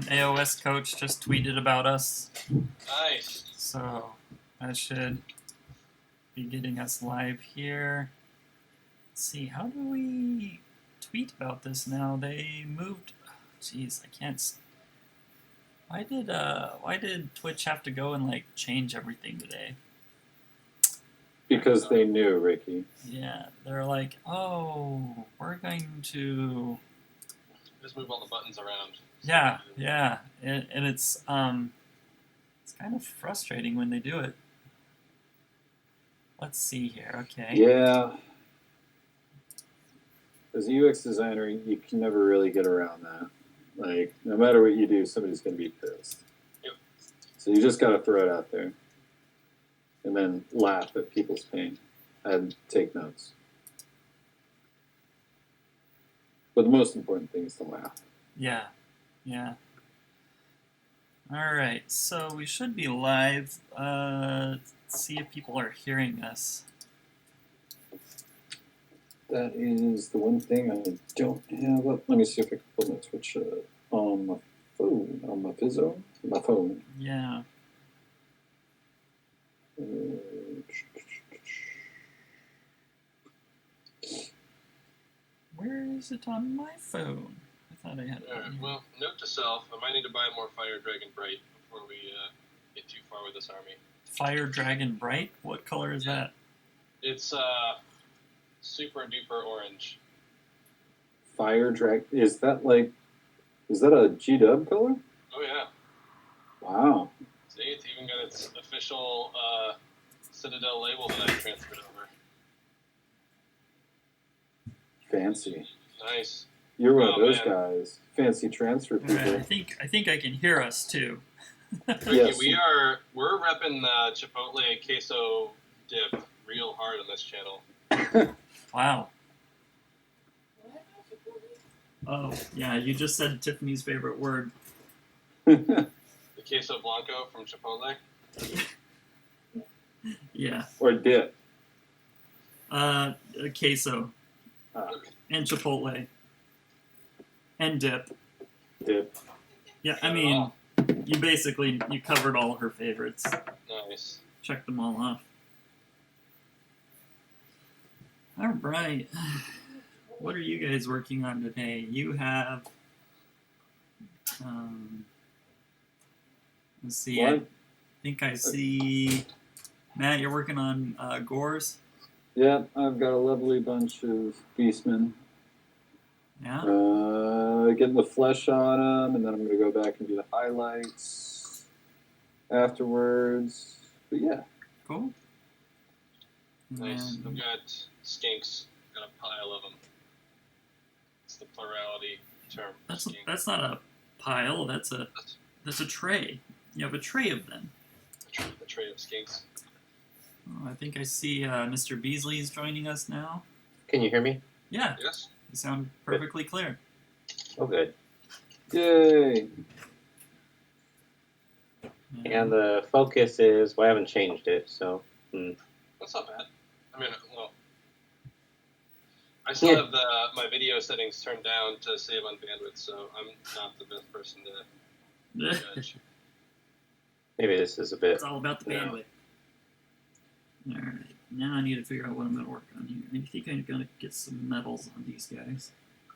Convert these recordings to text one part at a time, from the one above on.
AOS Coach just tweeted about us. Nice. So that should be getting us live here. Let's see, how do we tweet about this now? They moved. Jeez, I can't. Why did Twitch have to go and like change everything today? Because they knew, Ricky. Yeah, they're like, oh, we're going to Just move all the buttons around. yeah, and it's kind of frustrating when they do it. Let's see here. Okay. Yeah. As a UX designer, you can never really get around that. Like, no matter what you do, somebody's going to be pissed. Yep. So you just got to throw it out there. And then laugh at people's pain and take notes. But the most important thing is to laugh. Yeah. All right, so we should be live. Let's see if people are hearing us. That is the one thing I don't have up. Let me see if I can put my Twitch on my phone, on my Pizzo, my phone. Yeah. Where is it on my phone? I thought I had it. Alright, well, note to self, I might need to buy more Fire Dragon Bright before we get too far with this army. Fire Dragon Bright? What color is that? It's super duper orange. Fire Dragon. Is that a G-Dub color? Oh yeah. Wow. See, it's even got its official Citadel label that I transferred over. Fancy. Nice. You're one of Oh, those man. guys. Fancy transfer people. Alright, I think I can hear us too. Ricky, Yes. we're repping Chipotle queso dip real hard on this channel. Wow. Oh, yeah, you just said Tiffany's favorite word. The queso blanco from Chipotle. Yeah. Or dip. Queso. And Chipotle. And dip. Dip. Yeah, I mean, you covered all of her favorites. Nice. Check them all off. All right. What are you guys working on today? You have, let's see. What? I think I see, Matt, you're working on Gores. Yeah, I've got a lovely bunch of beastmen. Yeah. Getting the flesh on them, and then I'm going to go back and do the highlights afterwards. But yeah. Cool. Nice. And I've got skinks. Got a pile of them. It's the plurality term. Skink. that's not a pile. That's a tray. You have a tray of them. The tray of skinks. Oh, I think I see Mr. Beasley's joining us now. Can you hear me? Yeah. Yes. You sound perfectly clear. Oh, good. Yay! And the focus is, well, I haven't changed it, so. That's not bad. I mean, well, I still have my video settings turned down to save on bandwidth, so I'm not the best person to judge. Maybe this is a bit. It's all about the bandwidth. All right. Now I need to figure out what I'm going to work on here. I think I'm going to get some medals on these guys.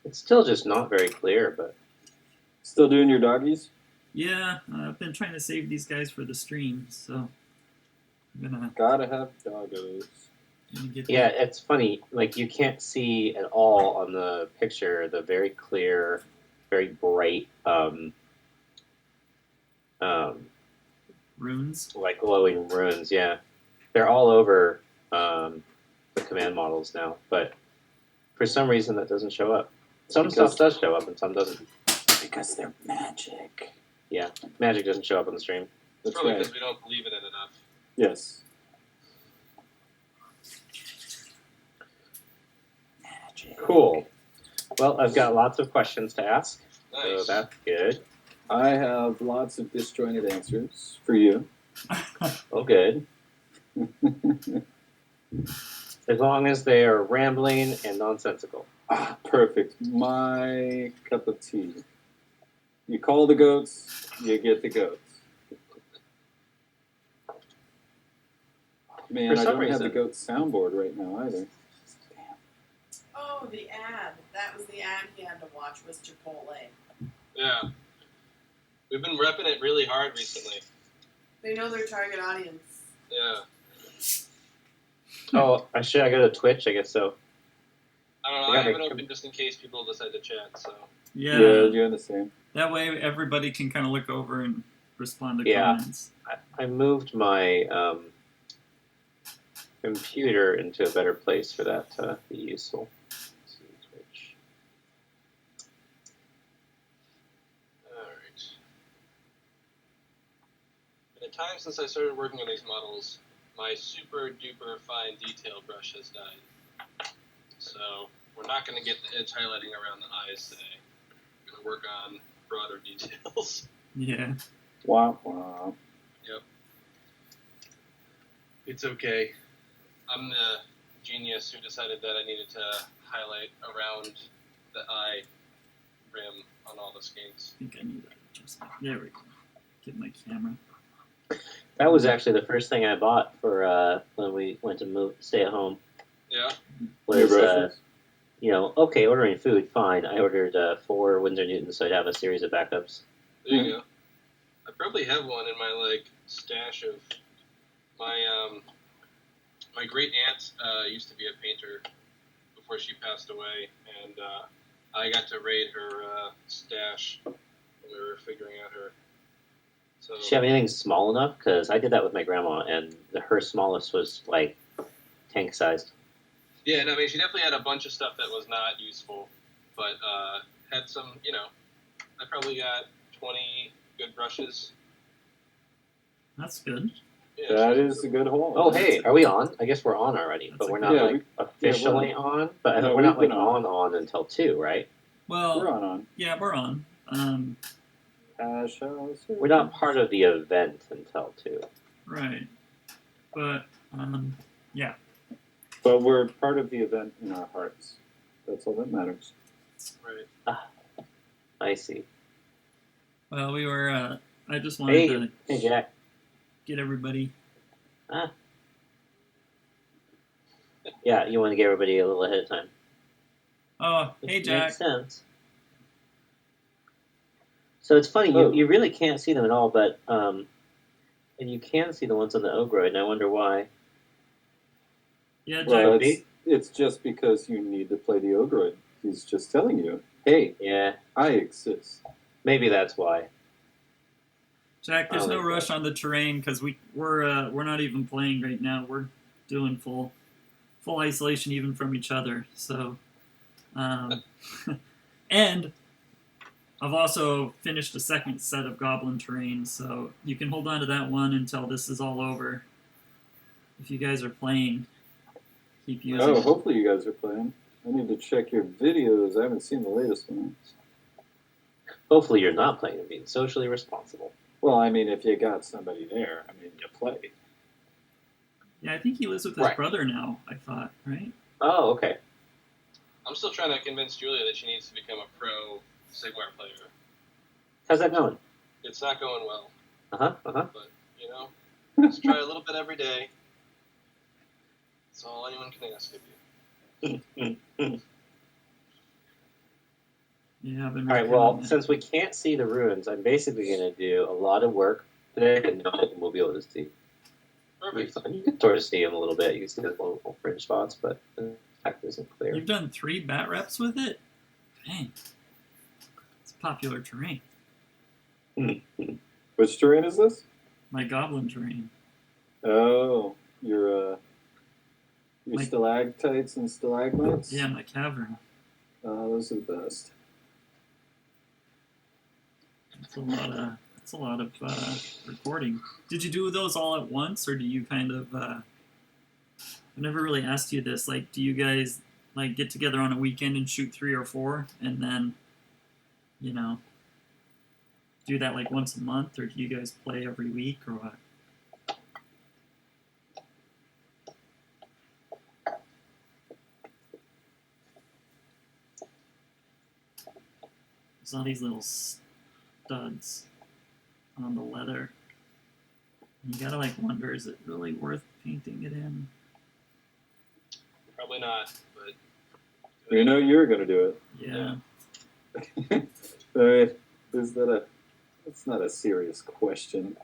It's still just not very clear, but. Still doing your doggies? Yeah, I've been trying to save these guys for the stream, so I'm gonna Gotta have doggos. get Yeah, it's funny. Like, you can't see at all on the picture the very clear, very bright, runes. like glowing runes. Yeah, they're all over the command models now, but for some reason that doesn't show up. Some stuff does show up and some doesn't. Because they're magic. Yeah, magic doesn't show up on the stream. It's That's probably right. because we don't believe in it enough. Yes. Magic. Cool. Well, I've got lots of questions to ask, so Nice. that's good. I have lots of disjointed answers for you. Oh, good. As long as they are rambling and nonsensical. Perfect. My cup of tea. You call the goats, you get the goats. Man, For I some don't have the reason- goat soundboard right now either. Oh, the ad. That was the ad he had to watch was Chipotle. Yeah. We've been repping it really hard recently. They know their target audience. Yeah. Oh, should I go to Twitch? I guess so. I don't know. I I gotta have it come- open just in case people decide to chat. So. Yeah. You're the same. That way everybody can kind of look over and respond to Yeah. comments. I moved my computer into a better place for that to be useful. Let's see, Twitch. Alright. In the time since I started working on these models, my super duper fine detail brush has died. So we're not going to get the edge highlighting around the eyes today. We're going to work on broader details. Yeah. Wow, wow. Yep. It's okay. I'm the genius who decided that I needed to highlight around the eye rim on all the skinks. I think I need that adjustment. There we go. Get my camera. That was actually the first thing I bought for when we went to stay at home. Yeah. Your Was brushes? okay, ordering food, fine. I ordered 4 Windsor Newtons, so I'd have a series of backups. There you go. I probably have one in my stash of my great aunt used to be a painter before she passed away, and I got to raid her stash when we were figuring out her. So Does she have anything small enough? Because I did that with my grandma, and her smallest was like tank sized. yeah, no, I mean she definitely had a bunch of stuff that was not useful, but had some. I probably got 20 good brushes. That's good. Yeah, That she's is a good haul. Oh, hey, are we on? I guess we're on already, That's but a we're good- not Yeah, officially on. But No, we're not we've like been on. on until 2, right? Well, We're on. yeah, we're on. We're not part of the event until 2. Right. But, yeah. But we're part of the event in our hearts. That's all that matters. right. I see. Well, we were, I just wanted to Hey, Jack. get everybody. Yeah, you want to get everybody a little ahead of time. Oh, hey, Which Jack. Makes sense. So it's funny, Oh. you really can't see them at all, but and you can see the ones on the Ogroid, and I wonder why. Yeah, Jack. Well, Jack- it's just because you need to play the Ogroid. He's just telling you, hey, Yeah, I exist. maybe that's why. Jack, there's I no like rush on the terrain because we're not even playing right now. We're doing full isolation even from each other. So, and I've also finished a second set of goblin terrain, so you can hold on to that one until this is all over. If you guys are playing, keep using Oh, it. hopefully you guys are playing. I need to check your videos. I haven't seen the latest one. Hopefully you're not playing and being socially responsible. Well, I mean, if you got somebody there, I mean, you play. Yeah, I think he lives with his Right. brother now. I thought, right? Oh, okay. I'm still trying to convince Julia that she needs to become a pro Sigmar player. How's that going? It's not going well, Uh-huh. but just try a little bit every day. That's all anyone can ask of you. Yeah, I've been. All right, working well, on it. since we can't see the ruins, I'm basically going to do a lot of work today, and no one will be able to see. Perfect. You can sort of see them a little bit. You can see the little fringe spots, but the fact isn't clear. You've done 3 bat reps with it? Dang. It's popular terrain. Which terrain is this? My goblin terrain. Oh, your Like- stalactites and stalagmites? Yeah, my cavern. Those are the best. It's a lot of recording. Did you do those all at once, or do you kind of? I never really asked you this. Like, do you guys get together on a weekend and shoot 3 or 4, and then, do that once a month, or do you guys play every week, or what? There's all these little studs on the leather. You gotta like wonder, is it really worth painting it in? Probably not, but You know you're gonna do it. Yeah. Is that a? That's not a serious question.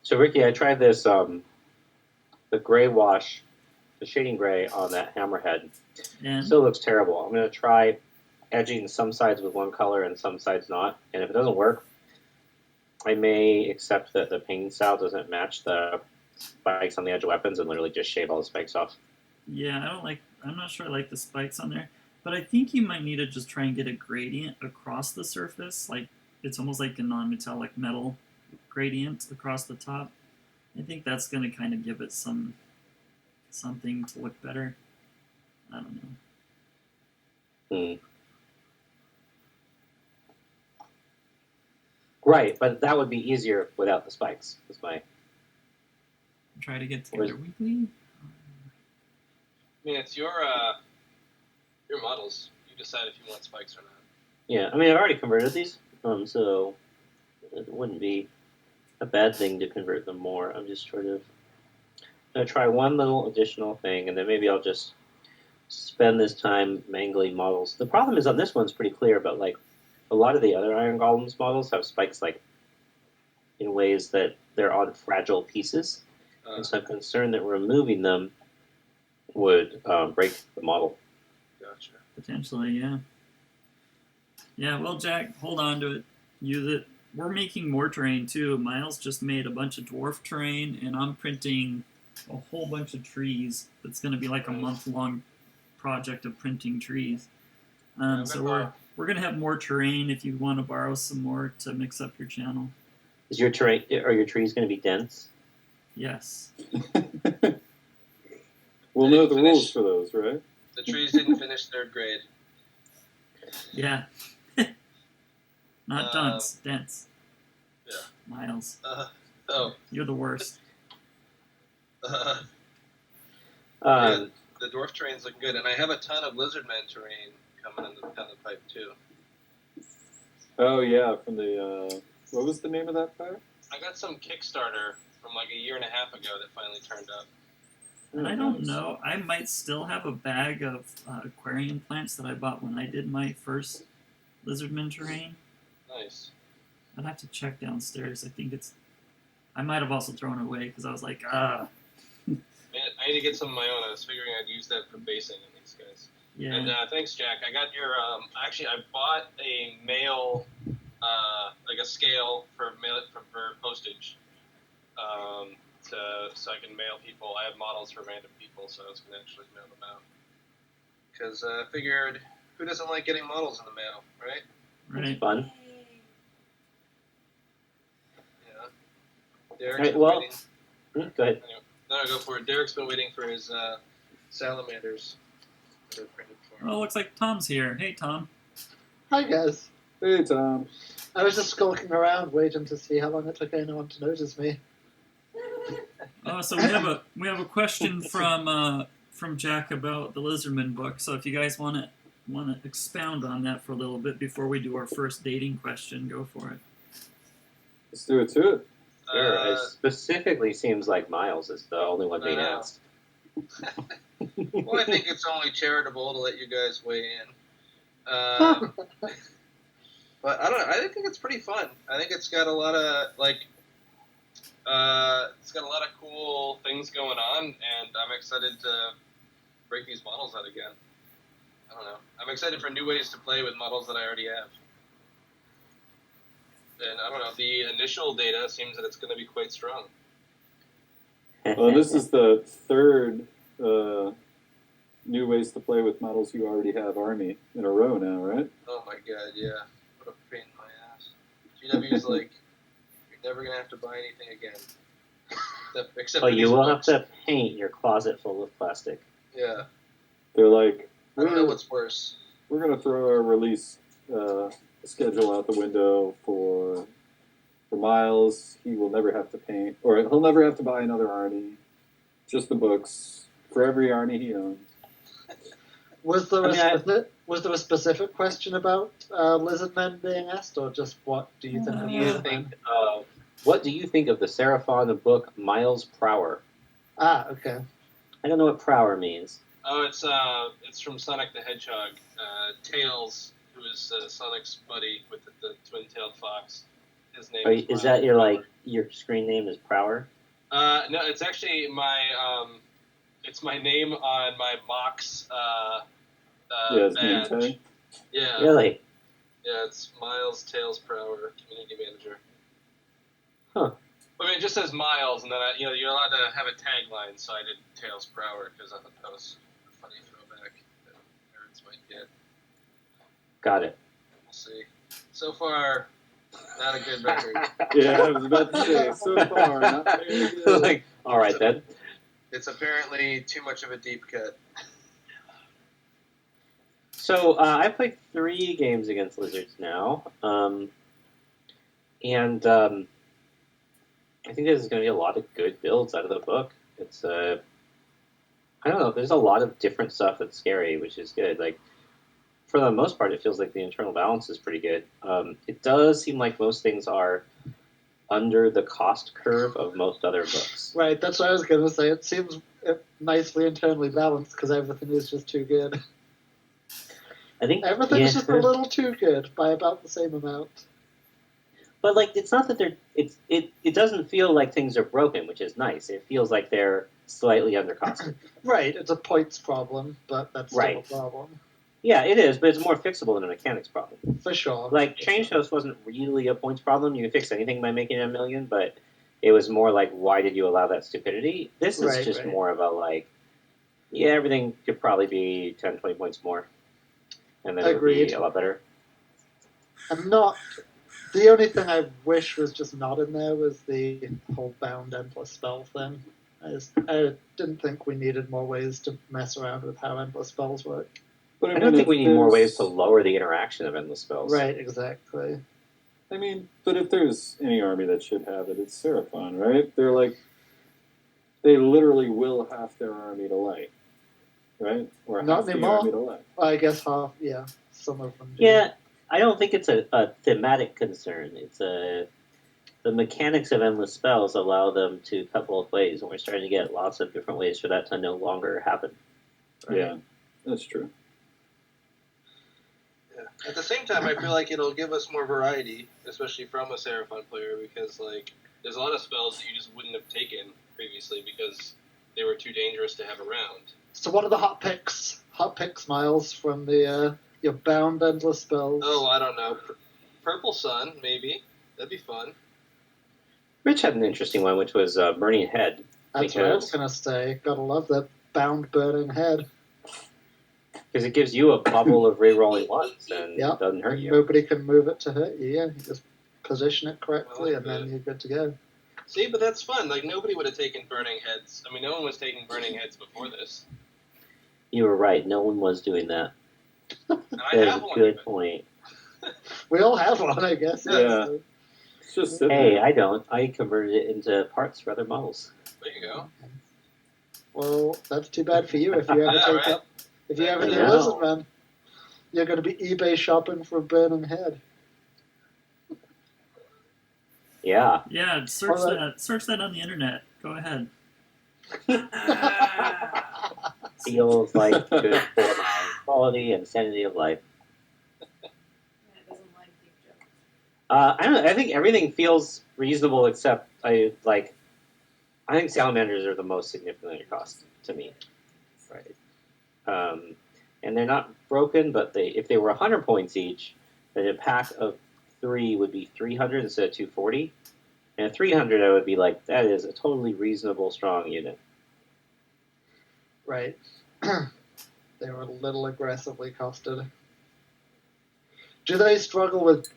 So Ricky, I tried this the gray wash, the shading gray on that hammerhead. And Still looks terrible. I'm gonna try edging some sides with one color and some sides not. And if it doesn't work, I may accept that the painting style doesn't match the spikes on the edge of weapons and literally just shave all the spikes off. yeah, I'm not sure I like the spikes on there, but I think you might need to just try and get a gradient across the surface. Like, it's almost like a non-metallic metal gradient across the top. I think that's going to kind of give it something to look better. I don't know. Right, but that would be easier without the spikes. Is my Try to get together weekly. I mean, it's your models. You decide if you want spikes or not. yeah. I mean, I've already converted these, so it wouldn't be a bad thing to convert them more. I'm just sort of gonna try one little additional thing, and then maybe I'll just spend this time mangling models. The problem is on this one's pretty clear, but like a lot of the other Iron Golems models have spikes like in ways that they're on fragile pieces, and so I'm concerned that removing them would break the model. Gotcha. Potentially, yeah. Yeah, well, Jack, hold on to it. Use it. We're making more terrain, too. Miles just made a bunch of dwarf terrain, and I'm printing a whole bunch of trees. It's going to be like a month-long project of printing trees. So we're going to have more terrain if you want to borrow some more to mix up your channel. Is your terrain? Are your trees going to be dense? Yes. We'll know the rules for those, right? The trees didn't finish third grade. Yeah. Not dense. Dense. Yeah. Miles. Oh. You're the worst. Yeah, the dwarf terrain's looking good, and I have a ton of lizardman terrain coming down the pipe too. Oh yeah, from the what was the name of that fire? I got some Kickstarter from like a year and a half ago that finally turned up. And I don't know. I might still have a bag of aquarium plants that I bought when I did my first lizardman terrain. Nice. I'd have to check downstairs. I think it's. I might have also thrown it away because I was like, Man, I need to get some of my own. I was figuring I'd use that for basing on these guys. Yeah. And thanks, Jack. I got your. Actually, I bought a mail, like a scale for postage. So I can mail people. I have models for random people, so I was going to actually mail them out. Because I figured, who doesn't like getting models in the mail, right? Right. It's fun. Yeah. Derek's Right, been well, waiting. go ahead. Anyway, no, go for it. Derek's been waiting for his salamanders that are printed for him. Oh, looks like Tom's here. Hey, Tom. Hi guys. Hey Tom. I was just skulking around waiting to see how long it took anyone to notice me. Oh, so we have a question from Jack about the Lizardman book. So if you guys want to expound on that for a little bit before we do our first dating question, go for it. Let's do it to it. Sure. It specifically seems like Miles is the only one being asked. Well, I think it's only charitable to let you guys weigh in. But I don't know. I think it's pretty fun. I think it's got a lot of it's got a lot of cool things going on, and I'm excited to break these models out again. I don't know. I'm excited for new ways to play with models that I already have. And I don't know. The initial data seems that it's going to be quite strong. Well, this is the third new ways to play with models you already have army in a row now, right? Oh my god, yeah. What a pain in my ass. GW's like, you're never going to have to buy anything again. Except Oh, for you these will books. have to paint your closet full of plastic. Yeah. They're like, I don't know what's worse. we're going to throw our release schedule out the window for Miles. He will never have to paint, or he'll never have to buy another Arnie. Just the books for every Arnie he owns. Was the I mean, rest of it? Was there a specific question about lizard men being asked, or just what do you think? What of do you lizard think men? of what do you think of the Seraphon book Miles Prower? Ah, okay. I don't know what Prower means. Oh, it's from Sonic the Hedgehog. Tails, who is Sonic's buddy with the twin-tailed fox. His name is Is Miles that your Prower. your screen name is Prower? No, it's actually it's my name on my Mox Yeah, his name badge. tag. Yeah, Really? yeah, it's Miles Tails Prower, community manager. Huh. I mean, it just says Miles, and then you're allowed to have a tagline, so I did Tails Prower because I thought that was a funny throwback that nerds might get. Got it. We'll see. So far, not a good record. Yeah, I was about to say, so far, not very good. All right then. It's apparently too much of a deep cut. So I played 3 games against lizards now, and I think there's going to be a lot of good builds out of the book. It's I don't know. There's a lot of different stuff that's scary, which is good. Like for the most part, it feels like the internal balance is pretty good. It does seem like most things are under the cost curve of most other books. Right, that's what I was going to say. It seems nicely internally balanced because everything is just too good. I think Everything's just a little too good by about the same amount. But like, it's not that they're. It doesn't feel like things are broken, which is nice. It feels like they're slightly undercosted. Right, it's a points problem, but that's still Right. a problem. Yeah, it is, but it's more fixable than a mechanics problem. For sure. Like, Change Host wasn't really a points problem. You can fix anything by making it a million, but it was more like, why did you allow that stupidity? This is just more of a like, yeah, everything could probably be 10, 20 points more, and then it would be a lot better. I'm not. The only thing I wish was just not in there was the whole bound endless spell thing. I didn't think we needed more ways to mess around with how endless spells work. But I don't think we need more ways to lower the interaction of endless spells. Right, exactly. I mean, but if there's any army that should have it, it's Seraphon, right? They're like, they literally will half their army to light, right? Or Not half the anymore. army to light. I guess half, yeah, some of them do. Yeah, I don't think it's a thematic concern. It's the mechanics of endless spells allow them to cut both ways, and we're starting to get lots of different ways for that to no longer happen. Right? Yeah, that's true. Yeah. At the same time, I feel like it'll give us more variety, especially from a Seraphon player, because like there's a lot of spells that you just wouldn't have taken previously because they were too dangerous to have around. So what are the hot picks? Hot picks, Miles, from the your bound endless spells. Oh, I don't know. Purple Sun, maybe. That'd be fun. Rich had an interesting one, which was Burning Head. That's what I was gonna say. Gotta love that bound burning head. Because it gives you a bubble of re-rolling ones, and it doesn't hurt you. Nobody can move it to hurt you. Yeah, you just position it correctly, Well, and then you're good to go. See, but that's fun. Like, nobody would have taken Burning Heads. I mean, no one was taking Burning Heads before this. You were right. No one was doing that. And I That have is a one. good even. point. We all have one, I guess. Yeah. It's just Hey, I don't. I converted it into parts for other models. There you go. Well, that's too bad for you if you ever Yeah, take right. up. If you ever I do know. Lizard Man, you're going to be eBay shopping for a burning head. Yeah. Yeah, search Alright. that. Search that on the internet. Go ahead. Feels like good for my quality and sanity of life. Matt doesn't like deep jokes. I don't know. I think everything feels reasonable except I think salamanders are the most significant cost to me. Right. And they're not broken, but if they were 100 points each, then a pack of 3 would be 300 instead of 240. And 300, I would be like, that is a totally reasonable, strong unit. Right. They were a little aggressively costed. Do they struggle with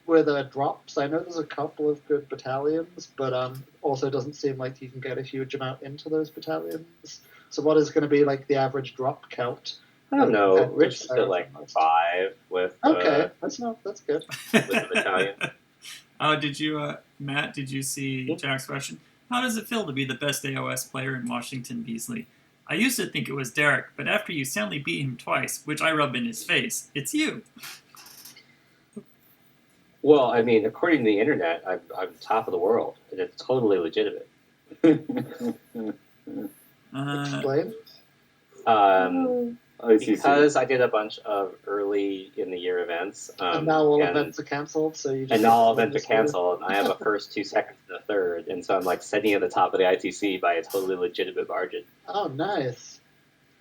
drops? I know there's a couple of good battalions, but also doesn't seem like you can get a huge amount into those battalions. So what is going to be like the average drop count? I don't know. And Rich is at like 5 with Okay, that's good. with the battalion. Oh, did you, Matt? Did you see Jack's question? How does it feel to be the best AOS player in Washington Beasley? I used to think it was Derek, but after you soundly beat him twice, which I rub in his face, it's you. Well, I mean, according to the internet, I'm top of the world, and it's totally legitimate. Explain. Because I did a bunch of early in the year events, And now all events are cancelled, so you just and now all events are canceled. I have a first, 2 seconds, and a third, and so I'm like sitting at the top of the ITC by a totally legitimate margin. Oh, nice.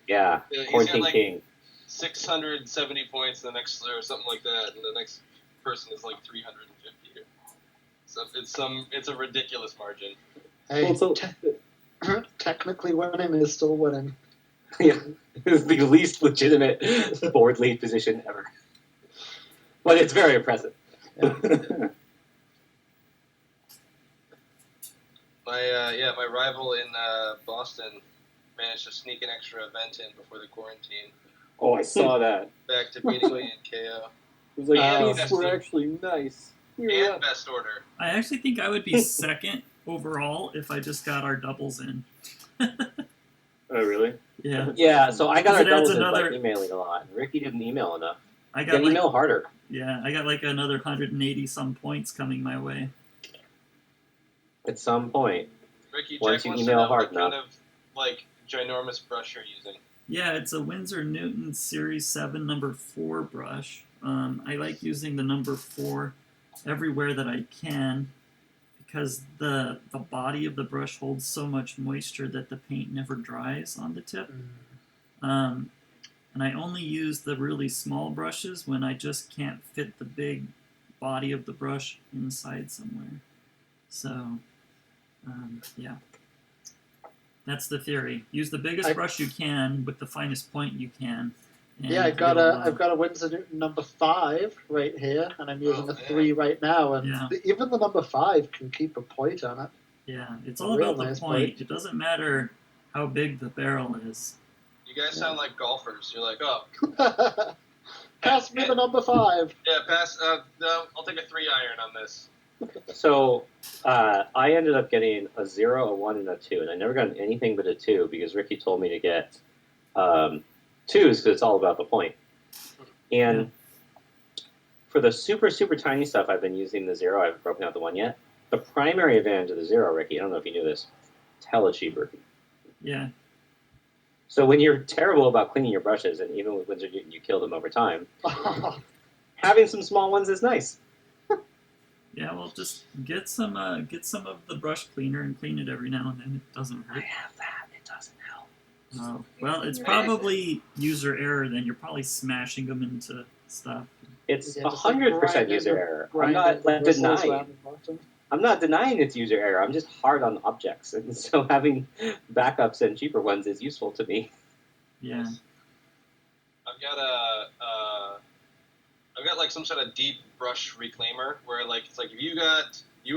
Yeah, Yeah, he's Quarantine got like King. 670 points. The next or something like that, and the next person is like 350. So it's a ridiculous margin. Hey, Well, so- technically winning is still winning. Yeah, it's the least legitimate board lead position ever, but it's very impressive. My rival in Boston managed to sneak an extra event in before the quarantine. Oh, I saw that. Back to beating me in KO. It was like, Oh. these were actually nice. Yeah. And best order. I actually think I would be second overall if I just got our doubles in. Oh, really? Yeah, Yeah, so I got our It adds doubles in by another- emailing a lot. Ricky didn't email enough. I You got gotta like, email harder. yeah, I got like another 180 some points coming my way. At some point. Ricky, Once Jack you wants to email know hard what kind enough. of like ginormous brush you're using. Yeah, it's a Winsor Newton Series 7 number 4 brush. I like using the number 4 everywhere that I can because the body of the brush holds so much moisture that the paint never dries on the tip. And I only use the really small brushes when I just can't fit the big body of the brush inside somewhere. So, yeah. That's the theory. Use the biggest brush you can with the finest point you can. And Yeah, I've got a Winsor Newton number 5 right here, and I'm using a 3 right now, and Yeah. even the number 5 can keep a point on it. Yeah, it's A all real about the nice point. point. It doesn't matter how big the barrel is. You guys sound like golfers. You're like, oh, Pass me the number 5. yeah, pass. No, I'll take a 3-iron on this. So I ended up getting a 0, a 1, and a 2, and I never got anything but a 2 because Ricky told me to get 2s because it's all about the point. And for the super, super tiny stuff, I've been using the 0. I haven't broken out the 1 yet. The primary advantage of the 0, Ricky, I don't know if you knew this, it's hella cheaper. Yeah. So when you're terrible about cleaning your brushes, and even with Winsor Newton you kill them over time, having some small ones is nice. Yeah, well, just get some of the brush cleaner and clean it every now and then. It doesn't hurt. I have that. It doesn't help. Oh, well, it's probably user error. Then you're probably smashing them into stuff. It's Yeah, just like 100% user error. I'm not like denying. I'm not denying it's user error. I'm just hard on objects, and so having backups and cheaper ones is useful to me. Yeah. I've got like some sort of deep brush reclaimer where like it's like if you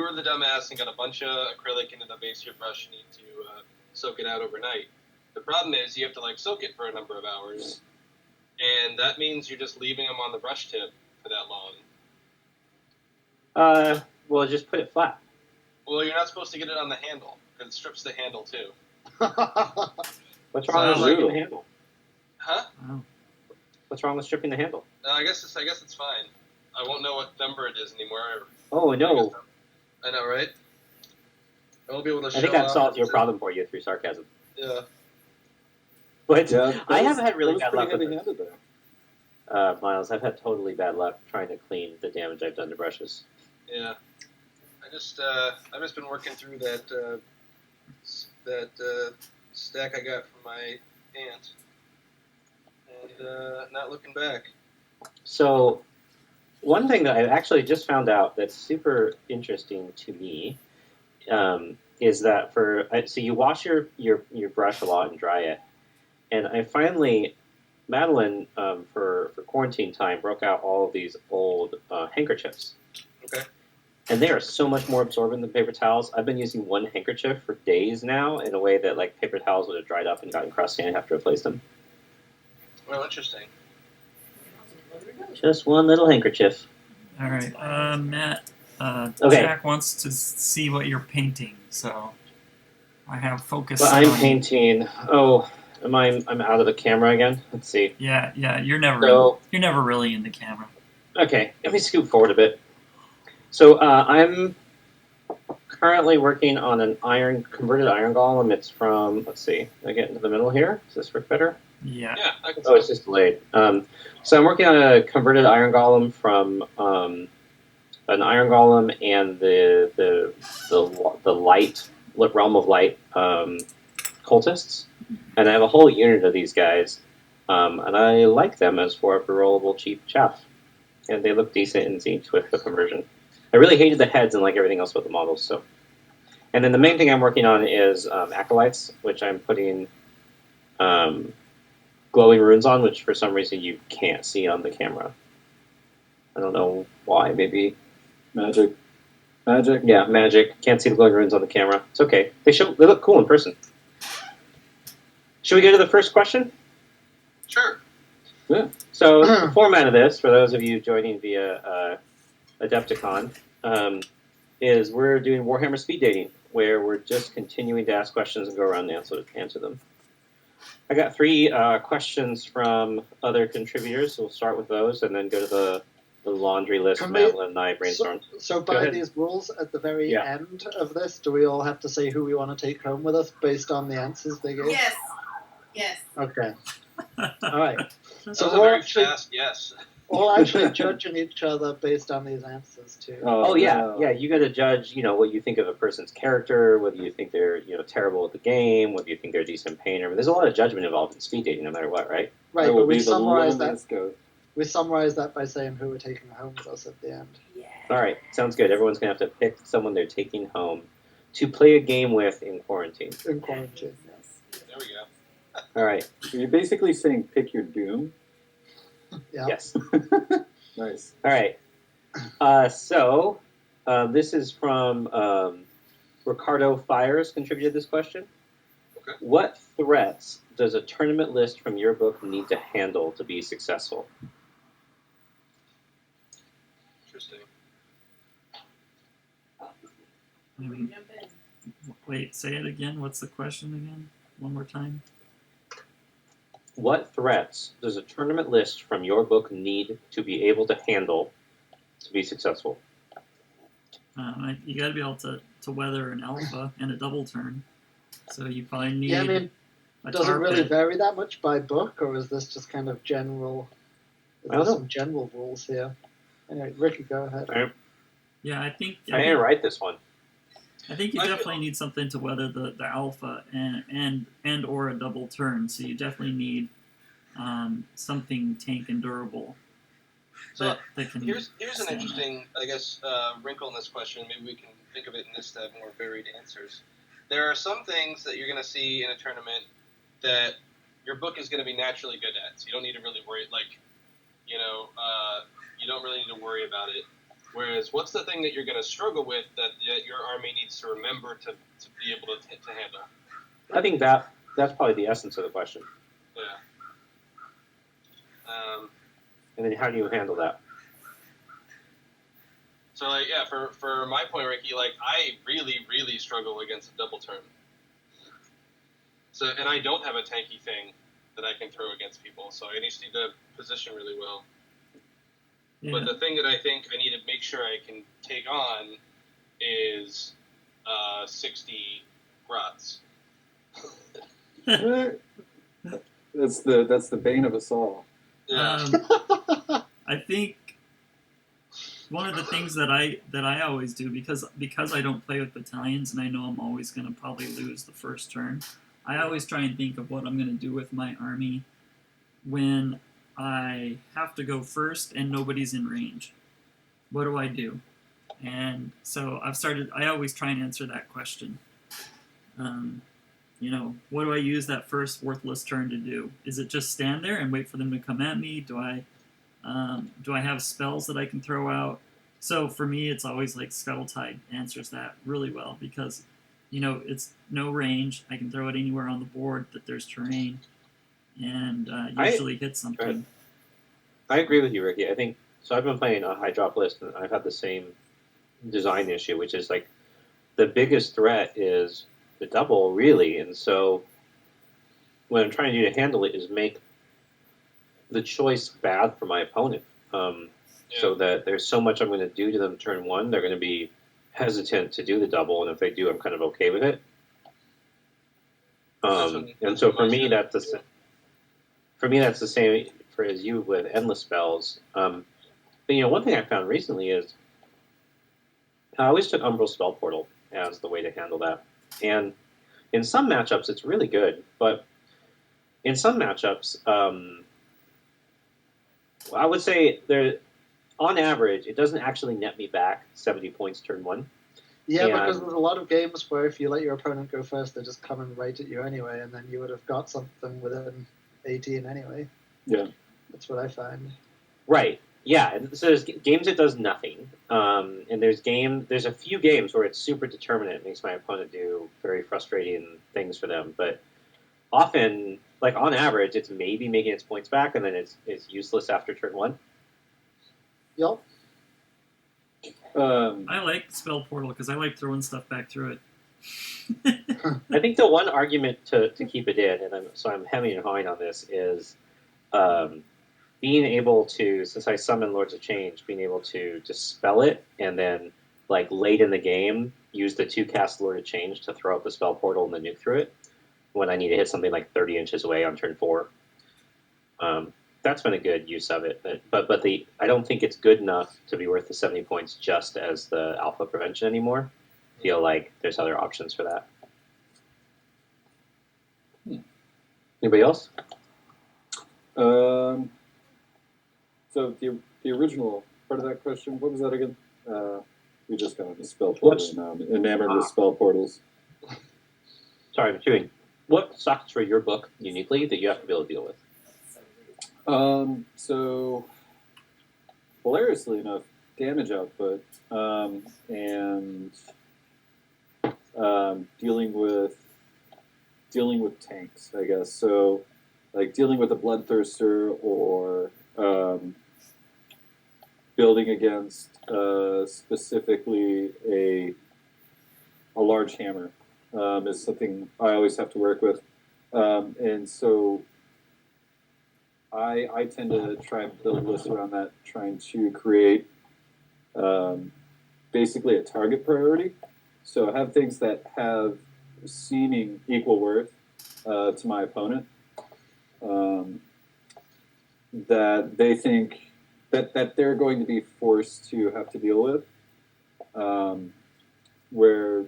were the dumbass and got a bunch of acrylic into the base of your brush, you need to soak it out overnight. The problem is you have to like soak it for a number of hours, and that means you're just leaving them on the brush tip for that long. Well, just put it flat. Well, you're not supposed to get it on the handle because it strips the handle too. What's wrong with Sounds stripping like- the handle? Huh? Wow. What's wrong with stripping the handle? I guess it's fine. I won't know what number it is anymore. Oh no! I know, right? I won't be able to show I think I've off solved your the- problem for you through sarcasm. Yeah. But Yeah, I haven't had really that bad was luck pretty with it. heavy-handed there. Miles, I've had totally bad luck trying to clean the damage I've done to brushes. Yeah. I've just been working through that stack I got from my aunt, and not looking back. So, one thing that I actually just found out that's super interesting to me is that so you wash your brush a lot and dry it, and I finally, Madeline, for quarantine time, broke out all of these old handkerchiefs. Okay. And they are so much more absorbent than paper towels. I've been using one handkerchief for days now in a way that like paper towels would have dried up and gotten crusty and I have to replace them. Well, interesting. Just one little handkerchief. All right, Matt. Okay. Jack wants to see what you're painting, so I have focus. But I'm painting. Oh, I'm out of the camera again. Let's see. Yeah, you're So never really in the camera. okay, let me scoot forward a bit. So I'm currently working on an converted iron golem. It's from, let's see, I get into the middle here. Does this work better? Yeah. Yeah, I can Oh, it's just delayed. So I'm working on a converted iron golem from an iron golem and the light realm of light cultists, and I have a whole unit of these guys, and I like them as 4-up rollable cheap chaff, and they look decent in Siege with the conversion. I really hated the heads and like everything else with the models. So, and then the main thing I'm working on is acolytes, which I'm putting glowing runes on, which for some reason you can't see on the camera. I don't know why. Maybe Magic. yeah, magic. Can't see the glowing runes on the camera. It's okay. They look cool in person. Should we go to the first question? Sure. Yeah. So the format of this, for those of you joining via Adepticon, is we're doing Warhammer speed dating, where we're just continuing to ask questions and go around and answer them. I got 3 questions from other contributors. So we'll start with those and then go to the laundry list Can we- Madeline and I brainstormed. So Go by ahead. these rules, at the very Yeah. end of this, do we all have to say who we want to take home with us based on the answers they gave? Yes. Yes. Okay. All right. That So was a we're very actually, fast yes. we're actually judging each other based on these answers too. Oh yeah, no. yeah. You got to judge, what you think of a person's character, whether you think they're, terrible at the game, whether you think they're a decent painter. There's a lot of judgment involved in speed dating, no matter what, right? Right, I will but we be the summarize that. loneliest goat. We summarize that by saying who we're taking home with us at the end. Yeah. All right, sounds good. Everyone's gonna have to pick someone they're taking home to play a game with in quarantine. In quarantine. There we go. All right. You're basically saying pick your doom. Yeah. Yes. Nice. All right. So this is from Ricardo Fires contributed this question. Okay. What threats does a tournament list from your book need to handle to be successful? Interesting. Mm, Jump in. Wait, say it again. What's the question again? One more time. What threats does a tournament list from your book need to be able to handle to be successful? You got to be able to weather an alpha and a double turn. So you probably need Yeah, I mean, a does it tar really pit. vary that much by book, or is this just kind of general? Is I don't there know. some general rules here? Anyway, Ricky, go ahead. Yeah, I think I didn't write this one. I think you I definitely feel- need something to weather the alpha and or a double turn. So you definitely need something tank and durable. So that can here's an stand that. interesting, I guess, wrinkle in this question. Maybe we can think of it in this to have more varied answers. There are some things that you're going to see in a tournament that your book is going to be naturally good at, so you don't need to really worry. You don't really need to worry about it. Whereas, what's the thing that you're going to struggle with that your army needs to remember to be able to handle? I think that's probably the essence of the question. Yeah. And then how do you handle that? So, for my point, Ricky, I really, really struggle against a double turn. So, and I don't have a tanky thing that I can throw against people, so I just need to position really well. Yeah. But the thing that I think I need to make sure I can take on is 60 grots. That's the bane of us all. Yeah. I think one of the things that I always do because I don't play with battalions and I know I'm always going to probably lose the first turn. I always try and think of what I'm going to do with my army when I have to go first and nobody's in range. What do I do? And so I always try and answer that question. What do I use that first worthless turn to do? Is it just stand there and wait for them to come at me? Do I have spells that I can throw out? So for me, it's always like Scuttle Tide answers that really well because, it's no range. I can throw it anywhere on the board that there's terrain, and usually hit something. I agree with you, Ricky. I think so. I've been playing a high drop list, and I've had the same design issue, which is like the biggest threat is the double, really. And so what I'm trying to do to handle it is make the choice bad for my opponent. So that there's so much I'm going to do to them turn one, they're going to be hesitant to do the double, and if they do, I'm kind of okay with it. And so for me, that's the same for as you with endless spells. But one thing I found recently is I always took Umbral Spell Portal as the way to handle that, and in some matchups it's really good, but in some matchups, I would say on average, it doesn't actually net me back 70 points turn one. Yeah, because there's a lot of games where if you let your opponent go first, they're just coming right at you anyway, and then you would have got something within 18 anyway. Yeah. That's what I find. Right. Yeah. And so there's games it does nothing, and there's a few games where it's super determinate. It makes my opponent do very frustrating things for them, but often, like on average, it's maybe making its points back, and then it's useless after turn one. Yep. I like Spell Portal because I like throwing stuff back through it. I think the one argument to keep it in, and I'm hemming and hawing on this, is being able to, since I summon Lords of Change, being able to dispel it and then, like late in the game, use the 2-cast Lord of Change to throw out the Spell Portal and then nuke through it when I need to hit something like 30 inches away on turn 4. That's been a good use of it, but I don't think it's good enough to be worth the 70 points just as the alpha prevention anymore. I feel like there's other options for that. Anybody else? So the original part of that question, what was that again? We just got into spell portals now. Enamored with spell portals. Sorry, I'm chewing. What sucks for your book uniquely that you have to be able to deal with? So hilariously enough, damage output, and dealing with tanks, I guess. So like dealing with a bloodthirster or building against specifically a large hammer is something I always have to work with, and so I tend to try and build lists around that, trying to create basically a target priority. So have things that have seeming equal worth to my opponent, that they think that they're going to be forced to have to deal with, where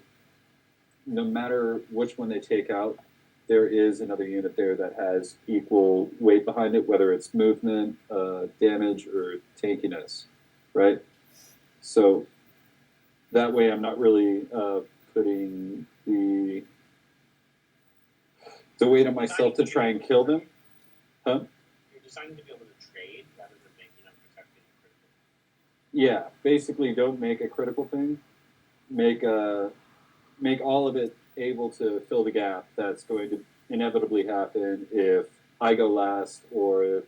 no matter which one they take out, there is another unit there that has equal weight behind it, whether it's movement, damage, or tankiness, right? So that way I'm not really putting the weight on myself to try and kill them. Huh? You're deciding to be able to trade rather than making them protecting critical. Yeah, basically don't make a critical thing. Make all of it able to fill the gap that's going to inevitably happen if I go last or if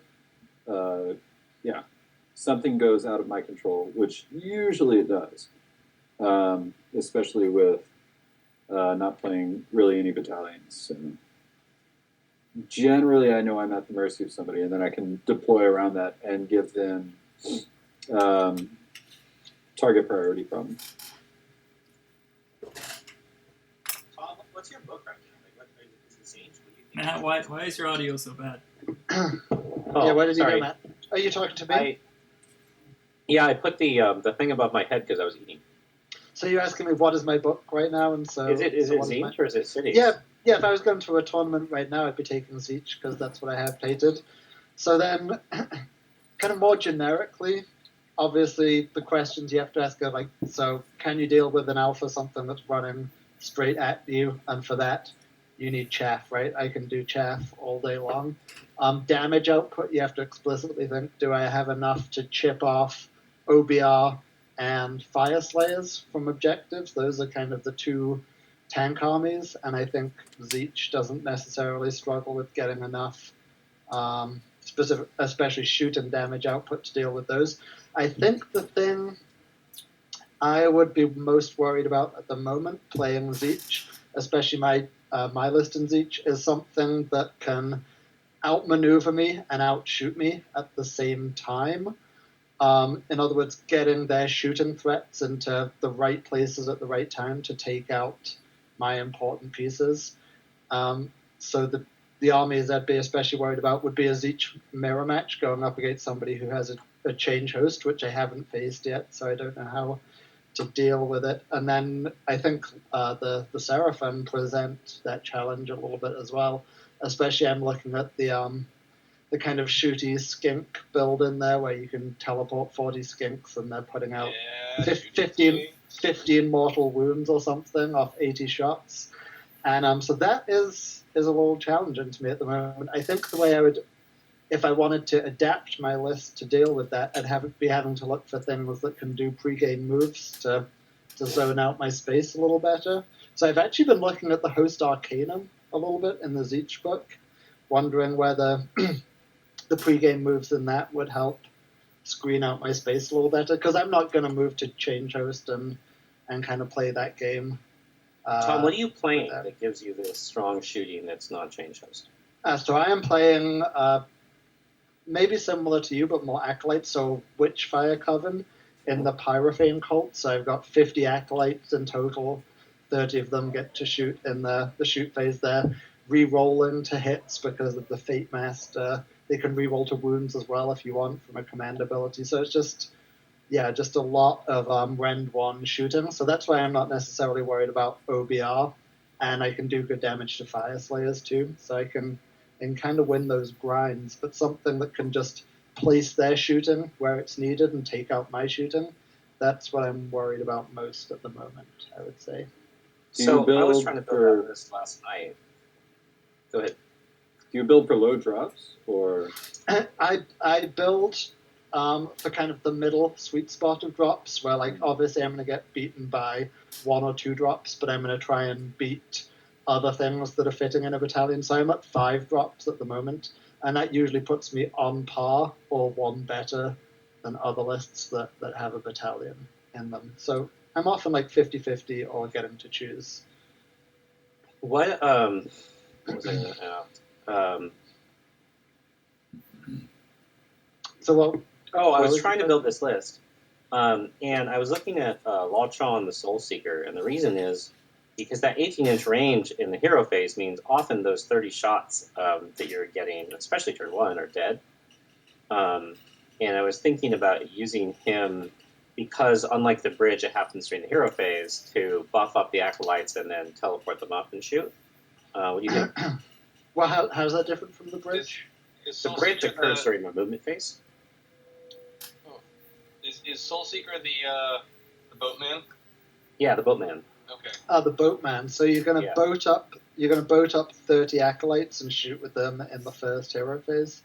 something goes out of my control, which usually it does, especially with not playing really any battalions. So generally I know I'm at the mercy of somebody, and then I can deploy around that and give them target priority problems. What's your book right now? Like, is it Sage? Matt, why is your audio so bad? Yeah, why did you go, Matt? Are you talking to me? I put the thing above my head because I was eating. So you're asking me what is my book right now, and so is it so Zinch or is it Cities? Yeah. If I was going to a tournament right now, I'd be taking Zinch because that's what I have plated. So then, kind of more generically, obviously the questions you have to ask are like, so can you deal with an alpha, something that's running straight at you, and for that you need chaff, right? I can do chaff all day long. Damage output, you have to explicitly think, do I have enough to chip off OBR and Fire Slayers from objectives? Those are kind of the two tank armies, and I think Zinch doesn't necessarily struggle with getting enough specific, especially shoot and damage output to deal with those. I think the thing I would be most worried about at the moment playing Zinch, especially my my list in Zeech is something that can outmaneuver me and outshoot me at the same time. In other words, getting their shooting threats into the right places at the right time to take out my important pieces. So the armies I'd be especially worried about would be a Zeech mirror match going up against somebody who has a change host, which I haven't faced yet, so I don't know how to deal with it. And then I think the Seraphim present that challenge a little bit as well. Especially, I'm looking at the kind of shooty skink build in there where you can teleport 40 skinks and they're putting out 15 mortal wounds or something off 80 shots. And so that is a little challenging to me at the moment. I think the way I would, if I wanted to adapt my list to deal with that, I'd be having to look for things that can do pre-game moves to zone out my space a little better. So I've actually been looking at the Host Arcanum a little bit in the Zeech book, wondering whether the pre-game moves in that would help screen out my space a little better, because I'm not going to move to change host and kind of play that game. Tom, what are you playing that gives you this strong shooting that's not change host? So I am playing maybe similar to you, but more Acolytes, so Witchfire Coven in the Pyrophane cult. So I've got 50 Acolytes in total. 30 of them get to shoot in the shoot phase there. Re-rolling to hits because of the Fate Master. They can re-roll to wounds as well if you want from a command ability. So it's just a lot of Rend 1 shooting. So that's why I'm not necessarily worried about OBR. And I can do good damage to Fire Slayers too. So I can kind of win those grinds. But something that can just place their shooting where it's needed and take out my shooting, that's what I'm worried about most at the moment, I would say. So I was trying to build out this last night. Go ahead. Do you build for low drops, or? I build for kind of the middle sweet spot of drops, where like obviously I'm going to get beaten by 1 or 2 drops, but I'm going to try and beat other things that are fitting in a battalion. So I'm at 5 drops at the moment, and that usually puts me on par or 1 better than other lists that have a battalion in them. So I'm often like 50-50 or getting to choose. What was I going to ask? So what? Oh, I was trying to build this list, and I was looking at Lawchaw and the Soul Seeker, and the reason is because that 18-inch range in the hero phase means often those 30 shots that you're getting, especially turn 1, are dead. And I was thinking about using him because, unlike the bridge, it happens during the hero phase to buff up the acolytes and then teleport them up and shoot. What do you think? Well, how's that different from the bridge? The bridge occurs during my movement phase. Is Soul Seeker the boatman? Yeah, the boatman. Okay. The boatman. So you're going to boat up. You're going to boat up 30 acolytes and shoot with them in the first hero phase.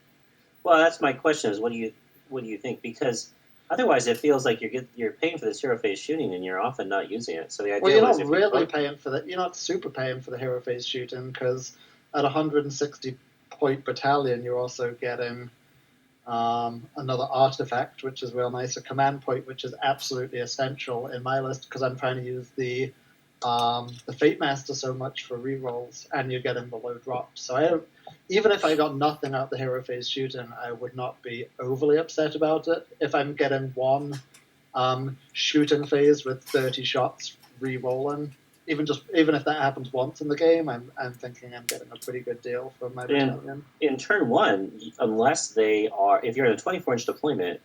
Well, that's my question: is what do you think? Because otherwise, it feels like you're paying for this hero phase shooting, and you're often not using it. So the idea you're not really paying for that. You're not super paying for the hero phase shooting, because at 160 point battalion, you're also getting another artifact, which is real nice, a command point, which is absolutely essential in my list because I'm trying to use the Fate Master so much for rerolls, and you're getting the low drops. So even if I got nothing out the hero phase shooting, I would not be overly upset about it. If I'm getting 1 shooting phase with 30 shots re-rolling, even if that happens once in the game, I'm thinking I'm getting a pretty good deal from my battalion. In turn 1, unless if you're in a 24-inch deployment,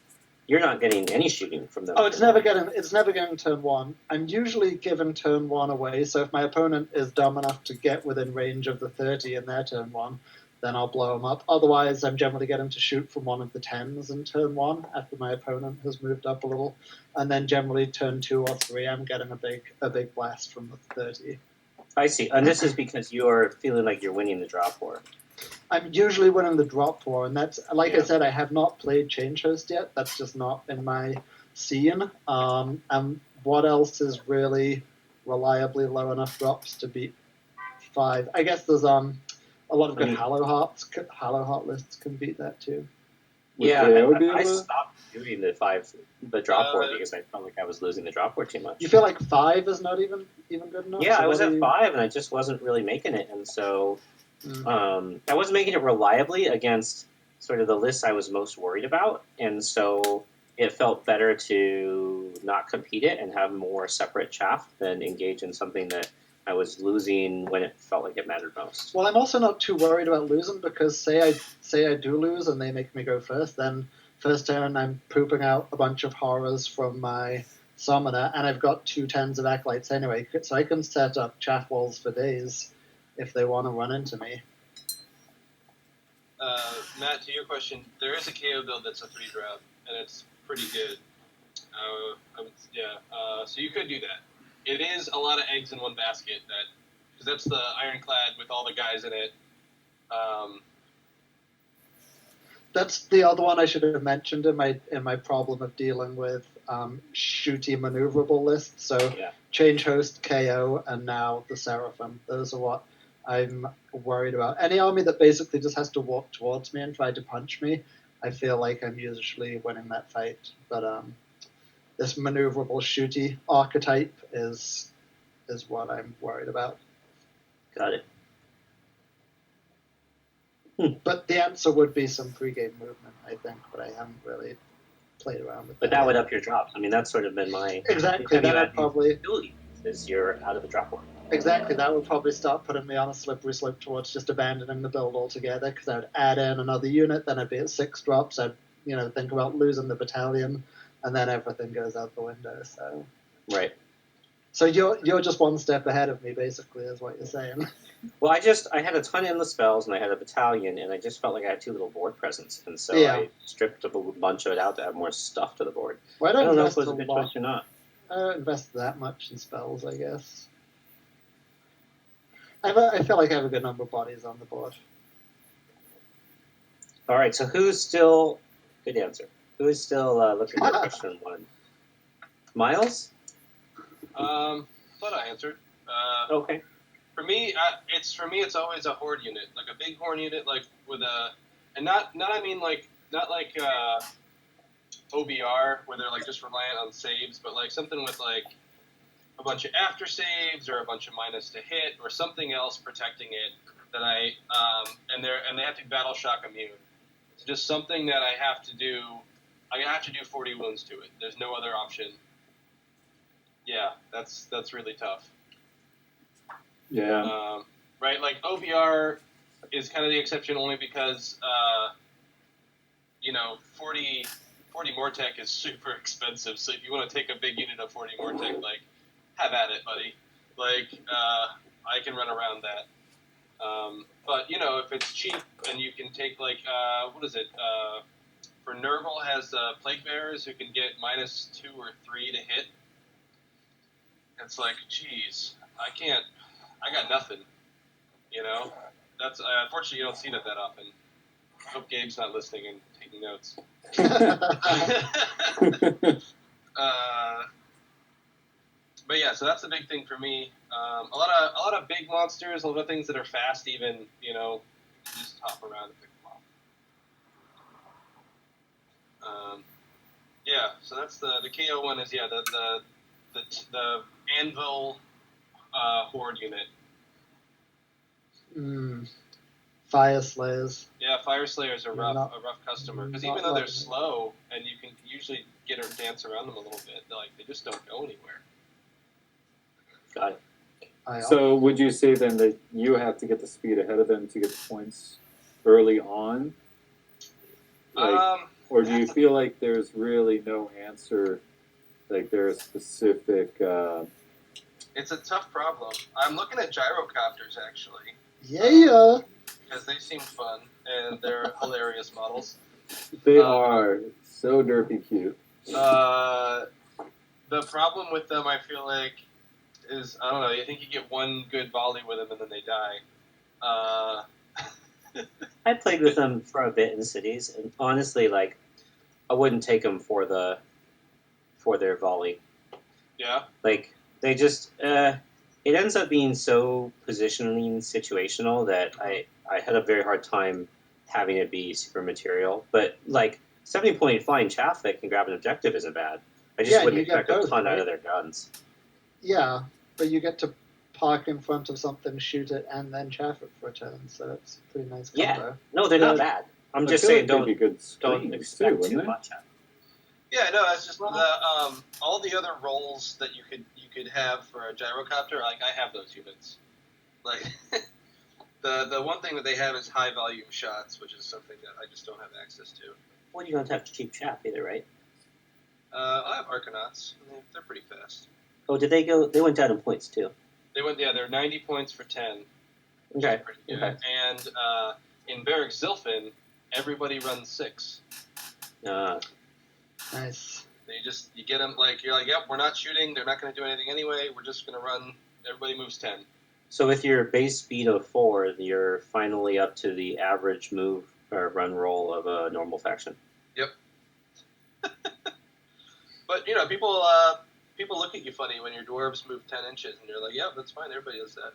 you're not getting any shooting from them. Oh, it's never getting turn 1. I'm usually giving turn 1 away, so if my opponent is dumb enough to get within range of the 30 in their turn 1, then I'll blow them up. Otherwise, I'm generally getting to shoot from one of the 10s in turn 1 after my opponent has moved up a little, and then generally turn 2 or 3, I'm getting a big blast from the 30. I see, and this is because you're feeling like you're winning the drop war. I'm usually winning the drop war, and that's, like I said, I have not played Change Host yet. That's just not in my scene. And what else is really reliably low enough drops to beat 5? I guess there's a lot of good Hollow Heart lists can beat that too. Would Yeah, KO be I able to? stopped doing the drop board because I felt like I was losing the drop board too much. You feel like 5 is not even good enough? Yeah, So I was what at do you- 5 and I just wasn't really making it, and so I wasn't making it reliably against sort of the lists I was most worried about, and so it felt better to not compete it and have more separate chaff than engage in something that I was losing when it felt like it mattered most. Well, I'm also not too worried about losing because say I do lose and they make me go first, then first turn I'm pooping out a bunch of horrors from my summoner, and I've got 2 tens of acolytes anyway, so I can set up chaff walls for days if they want to run into me. Matt, to your question, there is a KO build that's a 3-drop, and it's pretty good. So you could do that. It is a lot of eggs in one basket, because that's the ironclad with all the guys in it. That's the other one I should have mentioned in my problem of dealing with shooty maneuverable lists. So Yeah. change host, KO, and now the Seraphim. Those are what I'm worried about. Any army that basically just has to walk towards me and try to punch me, I feel like I'm usually winning that fight. But this maneuverable shooty archetype is what I'm worried about. Got it. But the answer would be some pre-game movement, I think, but I haven't really played around with But that would up your drops. I mean, that's sort of been my exactly. anytime That you would add probably ability is you're out of the drop board. exactly that would probably start putting me on a slippery slope towards just abandoning the build altogether because I'd add in another unit, then I'd be at 6 drops. I'd think about losing the battalion, and then everything goes out the window. So Right. So you're just one step ahead of me, basically, is what you're saying. Well, I had a ton of endless spells, and I had a battalion, and I just felt like I had too little board presence, and so Yeah. I stripped a bunch of it out to add more stuff to the board. Well, I don't know if invest it was a a good lot. choice or not. I don't invest that much in spells, I guess. I feel like I have a good number of bodies on the board. All right, so who's still... Good answer. Who is still looking for question 1? Miles? Thought I answered. Okay. For me, it's always a horde unit, like a big horde unit, like with a, and not like OBR where they're like just reliant on saves, but like something with like a bunch of after saves or a bunch of minus to hit or something else protecting it that and they have to be battle shock immune. It's just something that I have to do. I have to do 40 wounds to it. There's no other option. Yeah, that's really tough. Yeah. Right, like OBR is kind of the exception only because 40 Mortec is super expensive. So if you want to take a big unit of 40 Mortec, like, have at it, buddy. Like, I can run around that. But if it's cheap and you can take like what is it? For Nurgle has Plague Bearers who can get -2 or 3 to hit. It's like, geez, I got nothing. That's unfortunately you don't see that often. I hope Gabe's not listening and taking notes. But yeah, so that's the big thing for me. A lot of big monsters, a lot of things that are fast. Even just hop around and pick them off. Yeah, so that's the KO one is the Anvil horde unit. Fire Slayers. Yeah, Fire Slayers are a rough customer because even though they're loving it. slow and you can usually get or dance around them a little bit, they just don't go anywhere. Got it. So would you say then that you have to get the speed ahead of them to get the points early on? Or do you feel like there's really no answer? Like there's specific... It's a tough problem. I'm looking at gyrocopters, actually. Yeah. Because they seem fun, and they're hilarious models. They are so derpy cute. The problem with them, I feel like, is, I don't know, I think you get one good volley with them and then they die. I played with them for a bit in cities, and honestly, like, I wouldn't take them for their volley. Yeah? Like, they just, it ends up being so positionally situational that I had a very hard time having it be super material. But, like, 70-point flying chaff that can grab an objective isn't bad. I just Yeah, wouldn't you get expect a both, ton out right? of their guns. Yeah, but you get to park in front of something, shoot it, and then chaff it for a turn, so it's a pretty nice Yeah. combo. No, they're not bad. I'm I just feel saying like they'd be good don't screens expect too, too wouldn't they? much out of Yeah, no, it's just the all the other roles that you could have for a gyrocopter. Like I have those units. Like the one thing that they have is high volume shots, which is something that I just don't have access to. Well, you don't have cheap chaff either, right? I have Arcanauts. And they're pretty fast. Oh, did they go? They went down in points too. They're 90 points for 10. Which Okay. is pretty good. Okay. And in Barrack Zilfin, everybody runs 6. Nice. You get them you're like, yep, we're not shooting. They're not going to do anything anyway. We're just going to run. Everybody moves 10. So with your base speed of 4, you're finally up to the average move or run roll of a normal faction. Yep. But people look at you funny when your dwarves move 10 inches, and you're like, yep, that's fine. Everybody does that.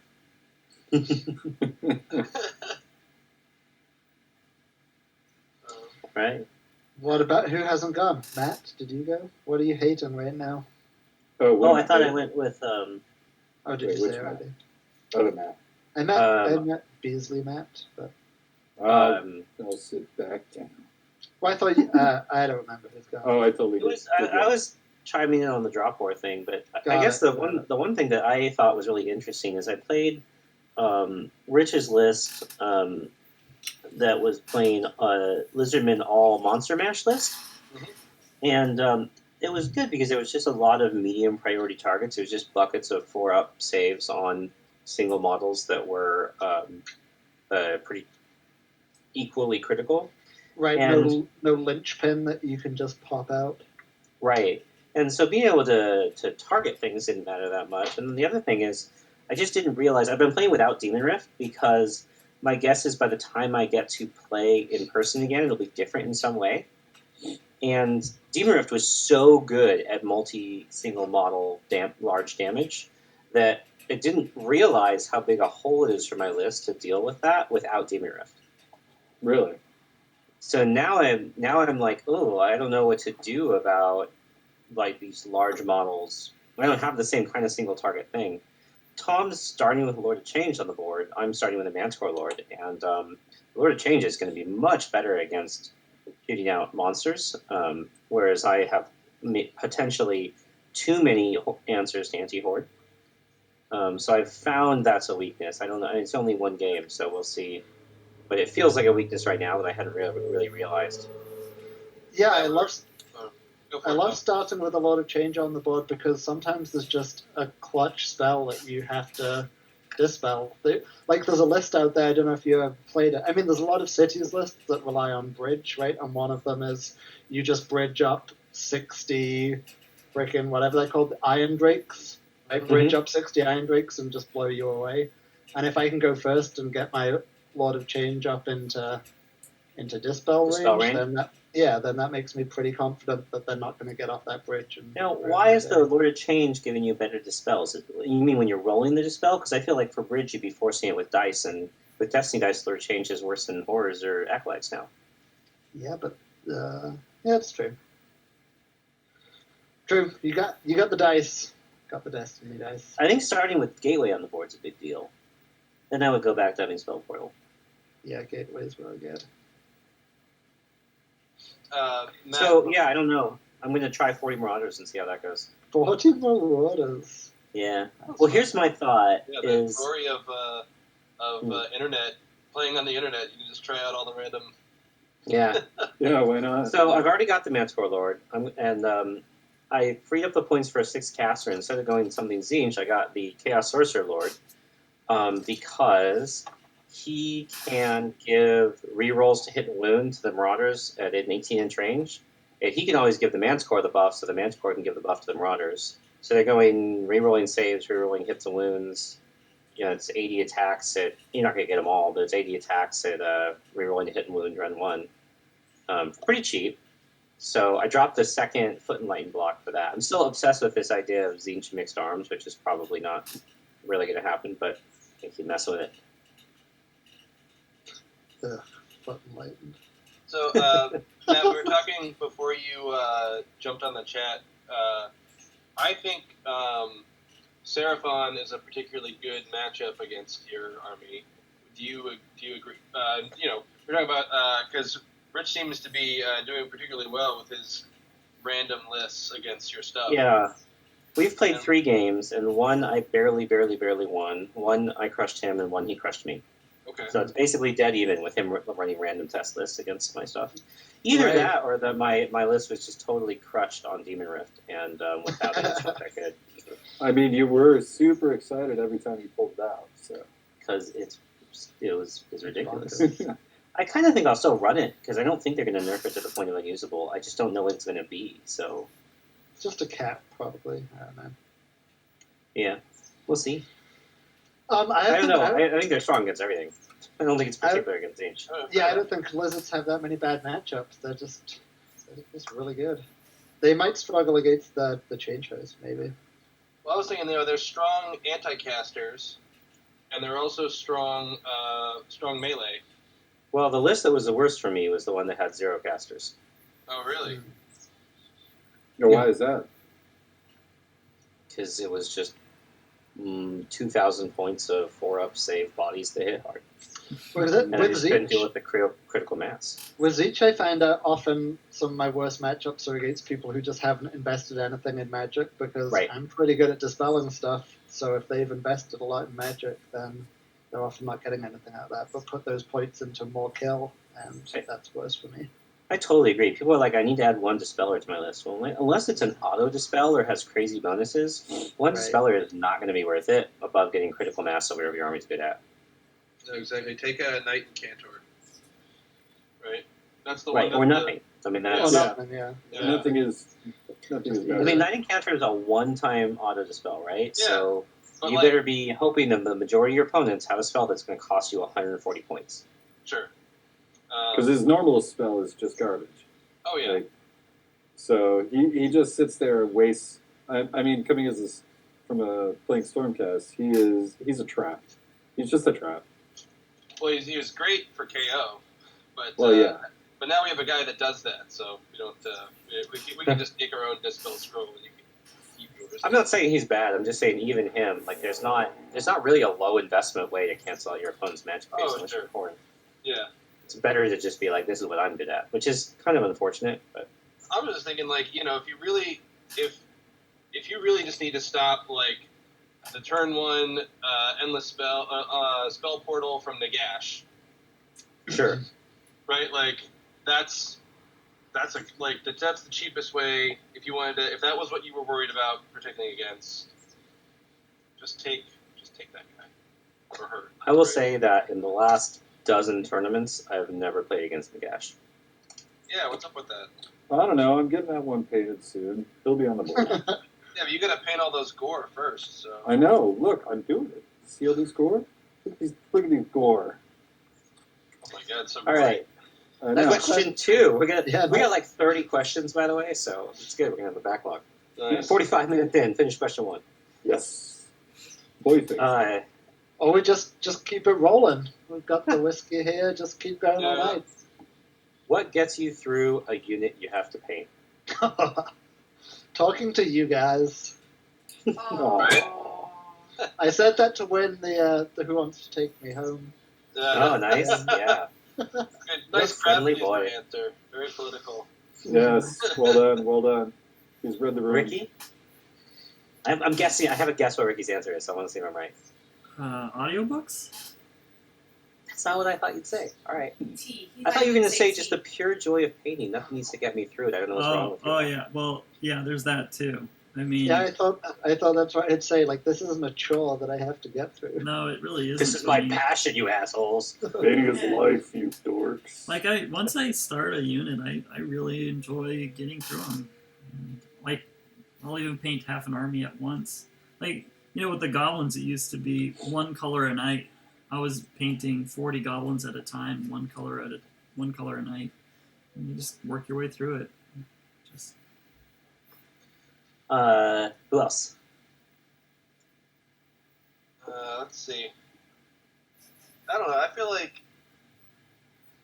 Right? What about who hasn't gone? Matt, did you go? What are you hating right now? Oh, I thought I went with. Oh, did Wait, you which say Matt? already? Other Matt. I met Beasley Matt, but I'll sit back down. well, I thought you, I don't remember who's gone. Oh, I totally It was, did. I was chiming in on the drop war thing, but I Got guess it. the one thing that I thought was really interesting is I played Rich's list that was playing a Lizardman all Monster Mash list, and it was good because it was just a lot of medium priority targets. It was just buckets of 4-up saves on single models that were pretty equally critical. Right, And- no linchpin that you can just pop out. Right. And so being able to target things didn't matter that much. And then the other thing is, I just didn't realize, I've been playing without Demon Rift because my guess is by the time I get to play in person again, it'll be different in some way. And Demon Rift was so good at multi-single model large damage that I didn't realize how big a hole it is for my list to deal with that without Demon Rift. Really? So now I'm like, oh, I don't know what to do about like these large models. I don't have the same kind of single target thing. Tom's starting with Lord of Change on the board. I'm starting with a Manticore Lord, and Lord of Change is going to be much better against shooting out monsters, whereas I have potentially too many answers to anti-horde. So I've found that's a weakness. I don't know. It's only one game, so we'll see. But it feels like a weakness right now that I hadn't really realized. Yeah, I love Go for I it, love Tom. starting with a lot of change on the board because sometimes there's just a clutch spell that you have to dispel. Like there's a list out there, I don't know if you ever played it. I mean, there's a lot of cities lists that rely on bridge, right? And one of them is you just bridge up 60 freaking whatever they're called, Iron Drakes. Right? Bridge up 60 Iron Drakes and just blow you away. And if I can go first and get my Lord of Change up into dispel range, then that makes me pretty confident that they're not going to get off that bridge. Now, why is the Lord of Change giving you better dispels? You mean when you're rolling the dispel? Because I feel like for bridge you'd be forcing it with dice, and with Destiny dice, Lord of Change is worse than horrors or acolytes now. Yeah, but yeah, it's true. True, you got the dice, got the Destiny dice. I think starting with Gateway on the board is a big deal. Then I would go back to having Spell Portal. Yeah, Gateway's really good. Matt, So yeah, I don't know. I'm going to try 40 Marauders and see how that goes. 40 Marauders. Yeah. Well, here's my thought: yeah, the is glory of internet, playing on the internet. You can just try out all the random. yeah. Yeah, why not? So I've already got the Manticore Lord, I freed up the points for a 6th caster. Instead of going something Zinch, I got the Chaos Sorcerer Lord because he can give rerolls to hit and wound to the Marauders at an 18-inch range. And he can always give the Manticore the buff, so the Manticore can give the buff to the Marauders. So they're going rerolling saves, rerolling hits and wounds. You know, it's 80 attacks at, you're not going to get them all, but it's 80 attacks at rerolling to hit and wound run 1. Pretty cheap. So I dropped the second Foot and Lightning block for that. I'm still obsessed with this idea of Zinch mixed arms, which is probably not really going to happen, but I keep messing with it. Ugh, Foot Enlightened. So, Matt, we were talking before you jumped on the chat. I think Seraphon is a particularly good matchup against your army. Do you agree? We're talking about because Rich seems to be doing particularly well with his random lists against your stuff. Yeah. We've played Yeah. 3 games, and one I barely won. One I crushed him, and one he crushed me. Okay. So it's basically dead even with him running random test lists against my stuff. Either Right. that, or that my list was just totally crushed on Demon Rift, and without any stuff that good. I mean, you were super excited every time you pulled it out. So Because it was ridiculous. Bonkers. I kind of think I'll still run it, because I don't think they're going to nerf it to the point of unusable. I just don't know what it's going to be, so It's just a cap, probably. I don't know. yeah, we'll see. I I don't know. I I think they're strong against everything. I don't think it's particular against Zinch. I don't think Lizards have that many bad matchups. They're just really good. They might struggle against the chain shows, maybe. Well, I was thinking they're strong anti-casters, and they're also strong melee. Well, the list that was the worst for me was the one that had 0 casters. Oh, really? why is that? Because it was just 2,000 points of 4-up save bodies to hit hard. And I just couldn't deal with the critical mass. With Zeech, I find out often some of my worst matchups are against people who just haven't invested anything in Magic, because Right. I'm pretty good at dispelling stuff, so if they've invested a lot in Magic, then they're often not getting anything out of that, but put those points into more kill, and Right. that's worse for me. I totally agree. People are like, I need to add 1 Dispeller to my list. Well, unless it's an auto Dispel or has crazy bonuses, 1 Right. Dispeller is not going to be worth it above getting critical mass of whatever your army's good at. No, exactly. Take a Knight and Cantor. Right? That's the Right, one. or nothing. I mean, Or that's... Yeah. nothing, yeah. Yeah. Nothing is better. I mean, Knight Encounter is a one-time auto Dispel, right? Yeah. So But you like- better be hoping that the majority of your opponents have a spell that's going to cost you 140 points. Sure. Because his normal spell is just garbage. Oh yeah. Like, so he just sits there and wastes. I mean, coming as this, from playing Stormcast, he's a trap. He's just a trap. Well, he was great for KO, but Well, yeah. But now we have a guy that does that, so we don't. We can just make our own dispel scroll, and you can keep yours. I'm not saying he's bad. I'm just saying even him, like there's not really a low investment way to cancel out your opponent's magic base Oh, unless sure. you're corn. Yeah. It's better to just be like, this is what I'm good at, which is kind of unfortunate, but I was just thinking, like, if you really just need to stop, like, the turn 1 endless spell portal from Nagash, sure. right? Like, that's the cheapest way. If you wanted to, if that was what you were worried about protecting against, just take that guy or her. I will right? say that in the last dozen tournaments, I've never played against Nagash. Yeah, what's up with that? I don't know. I'm getting that one painted soon. He'll be on the board. Yeah, but you gotta paint all those gore first. So I know. Look, I'm doing it. See all these gore? Look at these gore. oh my god, so All right, I know. question 2. We got Yeah, like 30 questions, by the way, so it's good. We're gonna have a backlog. nice. 45 minutes in, finish question 1. Yes. Boy face. Or we just keep it rolling. We've got the whiskey here, just keep going all night. What gets you through a unit you have to paint? Talking to you guys. Oh. I said that to win the Who Wants to Take Me Home. Oh, nice. Yeah. Good, You're nice a friendly crafty boy. answer. Very political. Yes. Well done. Well done. He's read the room. Ricky? I'm guessing. I have a guess what Ricky's answer is, so I want to see if I'm right. Audiobooks? That's not what I thought you'd say. All right. He I thought you were going to say tea. just the pure joy of painting. Nothing needs to get me through it. I don't know what's wrong with you. Oh yeah. Well, yeah. There's that too. I mean, Yeah, I thought that's what I'd say. Like, this isn't a chore that I have to get through. no, it really isn't. This is for my me. passion, you assholes. Painting is life, you dorks. Like once I start a unit, I really enjoy getting through them. Like, I'll even paint half an army at once. Like, with the goblins, it used to be one color a night. I was painting 40 goblins at a time, one color a night. And you just work your way through it. Just Who else? Let's see. I don't know. I feel like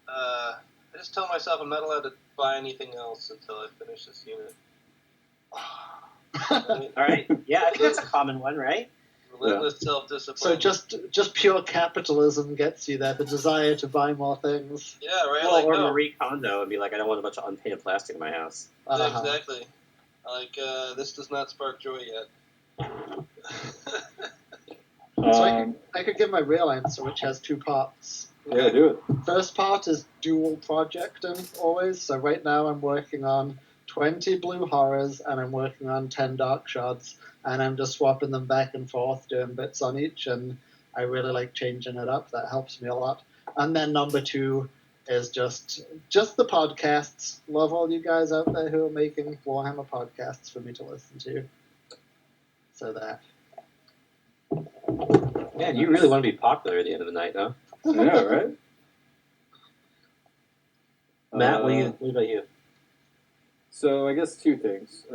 I just tell myself I'm not allowed to buy anything else until I finish this unit. All right. Yeah, I think that's a common one, right? Relentless self-discipline. So just pure capitalism gets you there, the desire to buy more things. Yeah, right. Well, like, or no. Marie Kondo and be like, I don't want a bunch of unpainted plastic in my house. Yeah, exactly. Like, this does not spark joy yet. So I could give my real answer, which has two parts. Yeah, do it. First part is dual projecting always. So right now I'm working on 20 blue horrors and I'm working on 10 dark shards, and I'm just swapping them back and forth, doing bits on each, and I really like changing it up. That helps me a lot. And then number two is just the podcasts. Love all you guys out there who are making Warhammer podcasts for me to listen to. So that. Man, you really want to be popular at the end of the night, huh? Yeah, right? Matt, what about you? So I guess two things.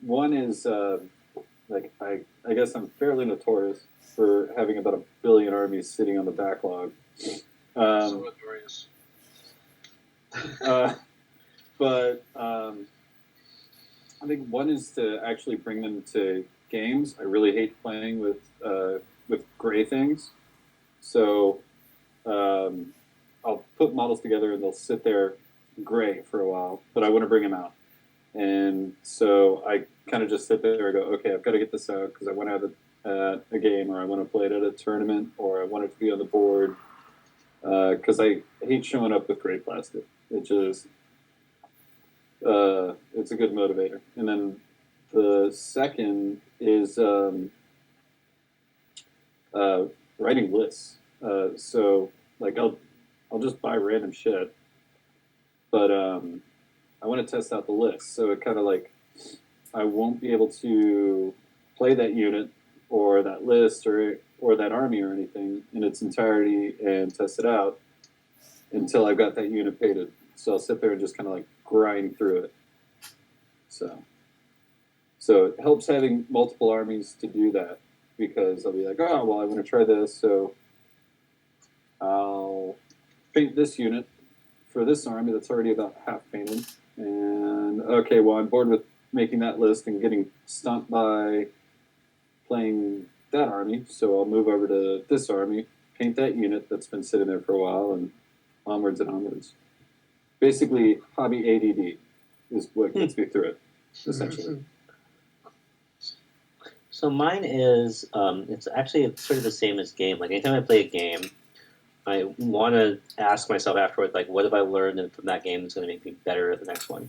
One is like I guess I'm fairly notorious for having about 1 billion armies sitting on the backlog. So notorious. But I think one is to actually bring them to games. I really hate playing with gray things, so I'll put models together and they'll sit there gray for a while, but I want to bring them out. And so I kind of just sit there and go, okay, I've got to get this out because I want to have it at a game, or I want to play it at a tournament, or I want it to be on the board, because I hate showing up with gray plastic. It just, it's a good motivator. And then the second is writing lists. So like I'll just buy random shit, but I want to test out the list. So it kind of like I won't be able to play that unit or that list or that army or anything in its entirety and test it out until I've got that unit painted. So I'll sit there and just kind of like grind through it. So it helps having multiple armies to do that, because I'll be like, oh, well, I want to try this, so I'll paint this unit for this army that's already about half painted. And, okay, well, I'm bored with making that list and getting stumped by playing that army, so I'll move over to this army, paint that unit that's been sitting there for a while, and onwards and onwards. Basically, hobby ADD is what gets me through it, essentially. So mine is, it's actually sort of the same as game. Like anytime I play a game, I want to ask myself afterwards, like, what have I learned from that game that's going to make me better at the next one?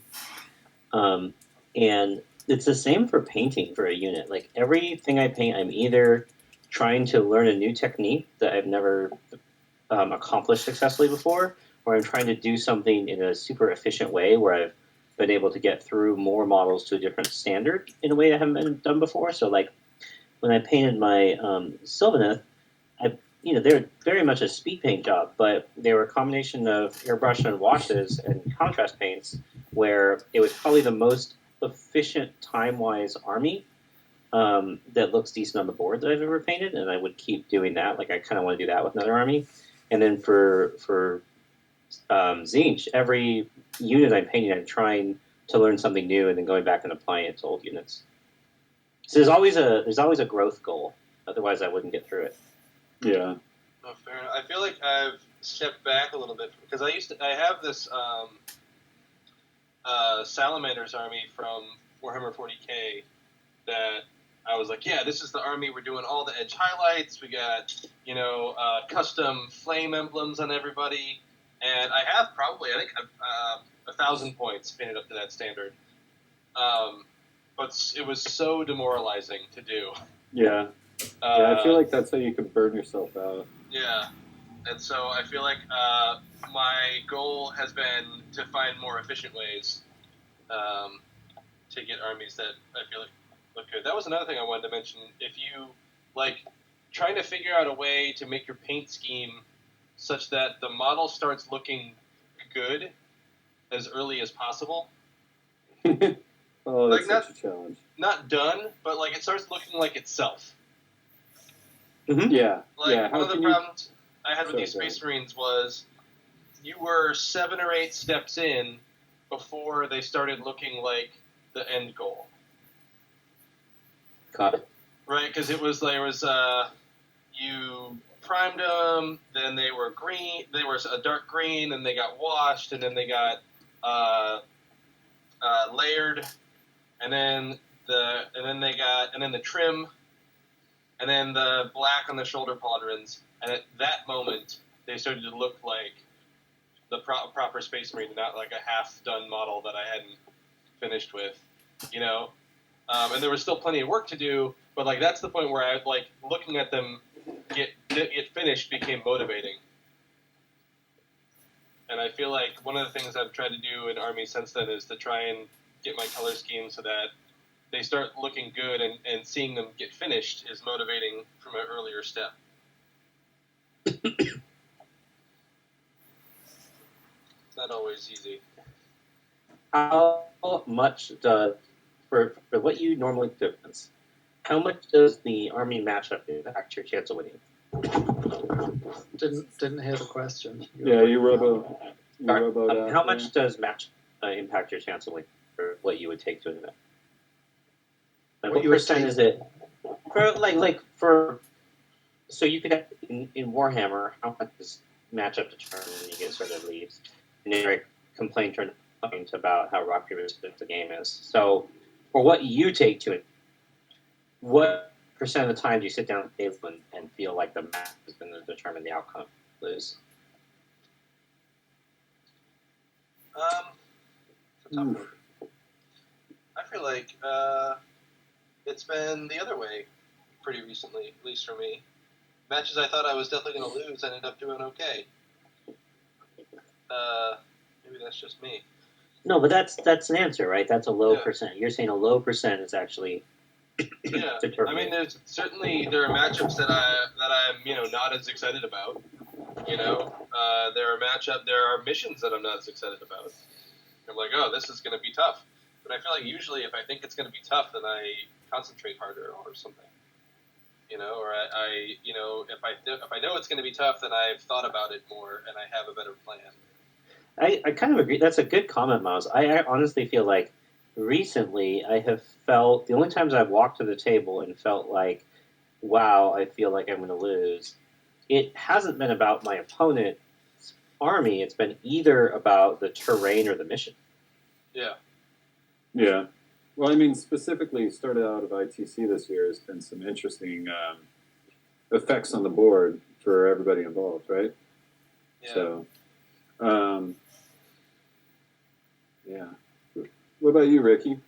And it's the same for painting for a unit. Like everything I paint, I'm either trying to learn a new technique that I've never accomplished successfully before, or I'm trying to do something in a super efficient way where I've been able to get through more models to a different standard in a way I haven't been done before. So like when I painted my Sylvaneth, they're very much a speed paint job, but they were a combination of airbrush and washes and contrast paints, where it was probably the most efficient time-wise army that looks decent on the board that I've ever painted, and I would keep doing that. Like I kind of want to do that with another army. And then for Tzeentch, every unit I'm painting, I'm trying to learn something new and then going back and applying it to old units. So there's always a growth goal. Otherwise, I wouldn't get through it. Yeah. Oh, fair enough. I feel like I've stepped back a little bit because I have this Salamanders army from Warhammer 40k that I was like, yeah, this is the army. We're doing all the edge highlights. We got custom flame emblems on everybody, and I have probably 1,000 points painted up to that standard. But it was so demoralizing to do. Yeah. I feel like that's how you can burn yourself out. Yeah, and so I feel like my goal has been to find more efficient ways to get armies that I feel like look good. That was another thing I wanted to mention. If you like trying to figure out a way to make your paint scheme such that the model starts looking good as early as possible. Oh, that's like such a challenge. Not done, but like it starts looking like itself. Mm-hmm. Yeah. Like yeah. one of the problems I had with these Space Marines was you were 7 or 8 steps in before they started looking like the end goal. Got it. Right, because it was you primed them, then they were green. They were a dark green, and they got washed, and then they got layered, and then the trim, and then the black on the shoulder pauldrons. And at that moment, they started to look like the proper Space Marine, not like a half-done model that I hadn't finished with, you know. And there was still plenty of work to do, but like that's the point where I like looking at them get finished became motivating. And I feel like one of the things I've tried to do in Army since then is to try and get my color scheme so that they start looking good, and seeing them get finished is motivating from an earlier step. It's not always easy. How much does, for what you normally difference, how much does the Army matchup impact your chance of winning? Didn't hear the question. Yeah, you roboed out how there. much does match impact your chance of winning for what you would take to an event? Like, what you would percent take- is it for so you could have in Warhammer, how much is matchup determined when you get started leaves? And Eric complained about how rock paper scissors the game is. So for what you take to it, what percent of the time do you sit down at the table and feel like the map is going to determine the outcome? Lose. It's a tough one. I feel like it's been the other way pretty recently, at least for me. Matches I thought I was definitely going to lose ended up doing okay. Maybe that's just me. No, but that's an answer, right? That's a low Yeah. percent. You're saying a low percent is actually Yeah, I determined. mean, there are matchups that I'm not as excited about. There are missions that I'm not as excited about. I'm like, oh, this is going to be tough. But I feel like usually if I think it's going to be tough, then I concentrate harder or something. Or if I know it's going to be tough, then I've thought about it more and I have a better plan. I kind of agree. That's a good comment, Miles. I honestly feel like recently I have felt the only times I've walked to the table and felt like, wow, I feel like I'm going to lose. It hasn't been about my opponent's army. It's been either about the terrain or the mission. Yeah. Yeah. Well, I mean, specifically, started out of ITC this year has been some interesting effects on the board for everybody involved, right? Yeah. So, yeah. What about you, Ricky?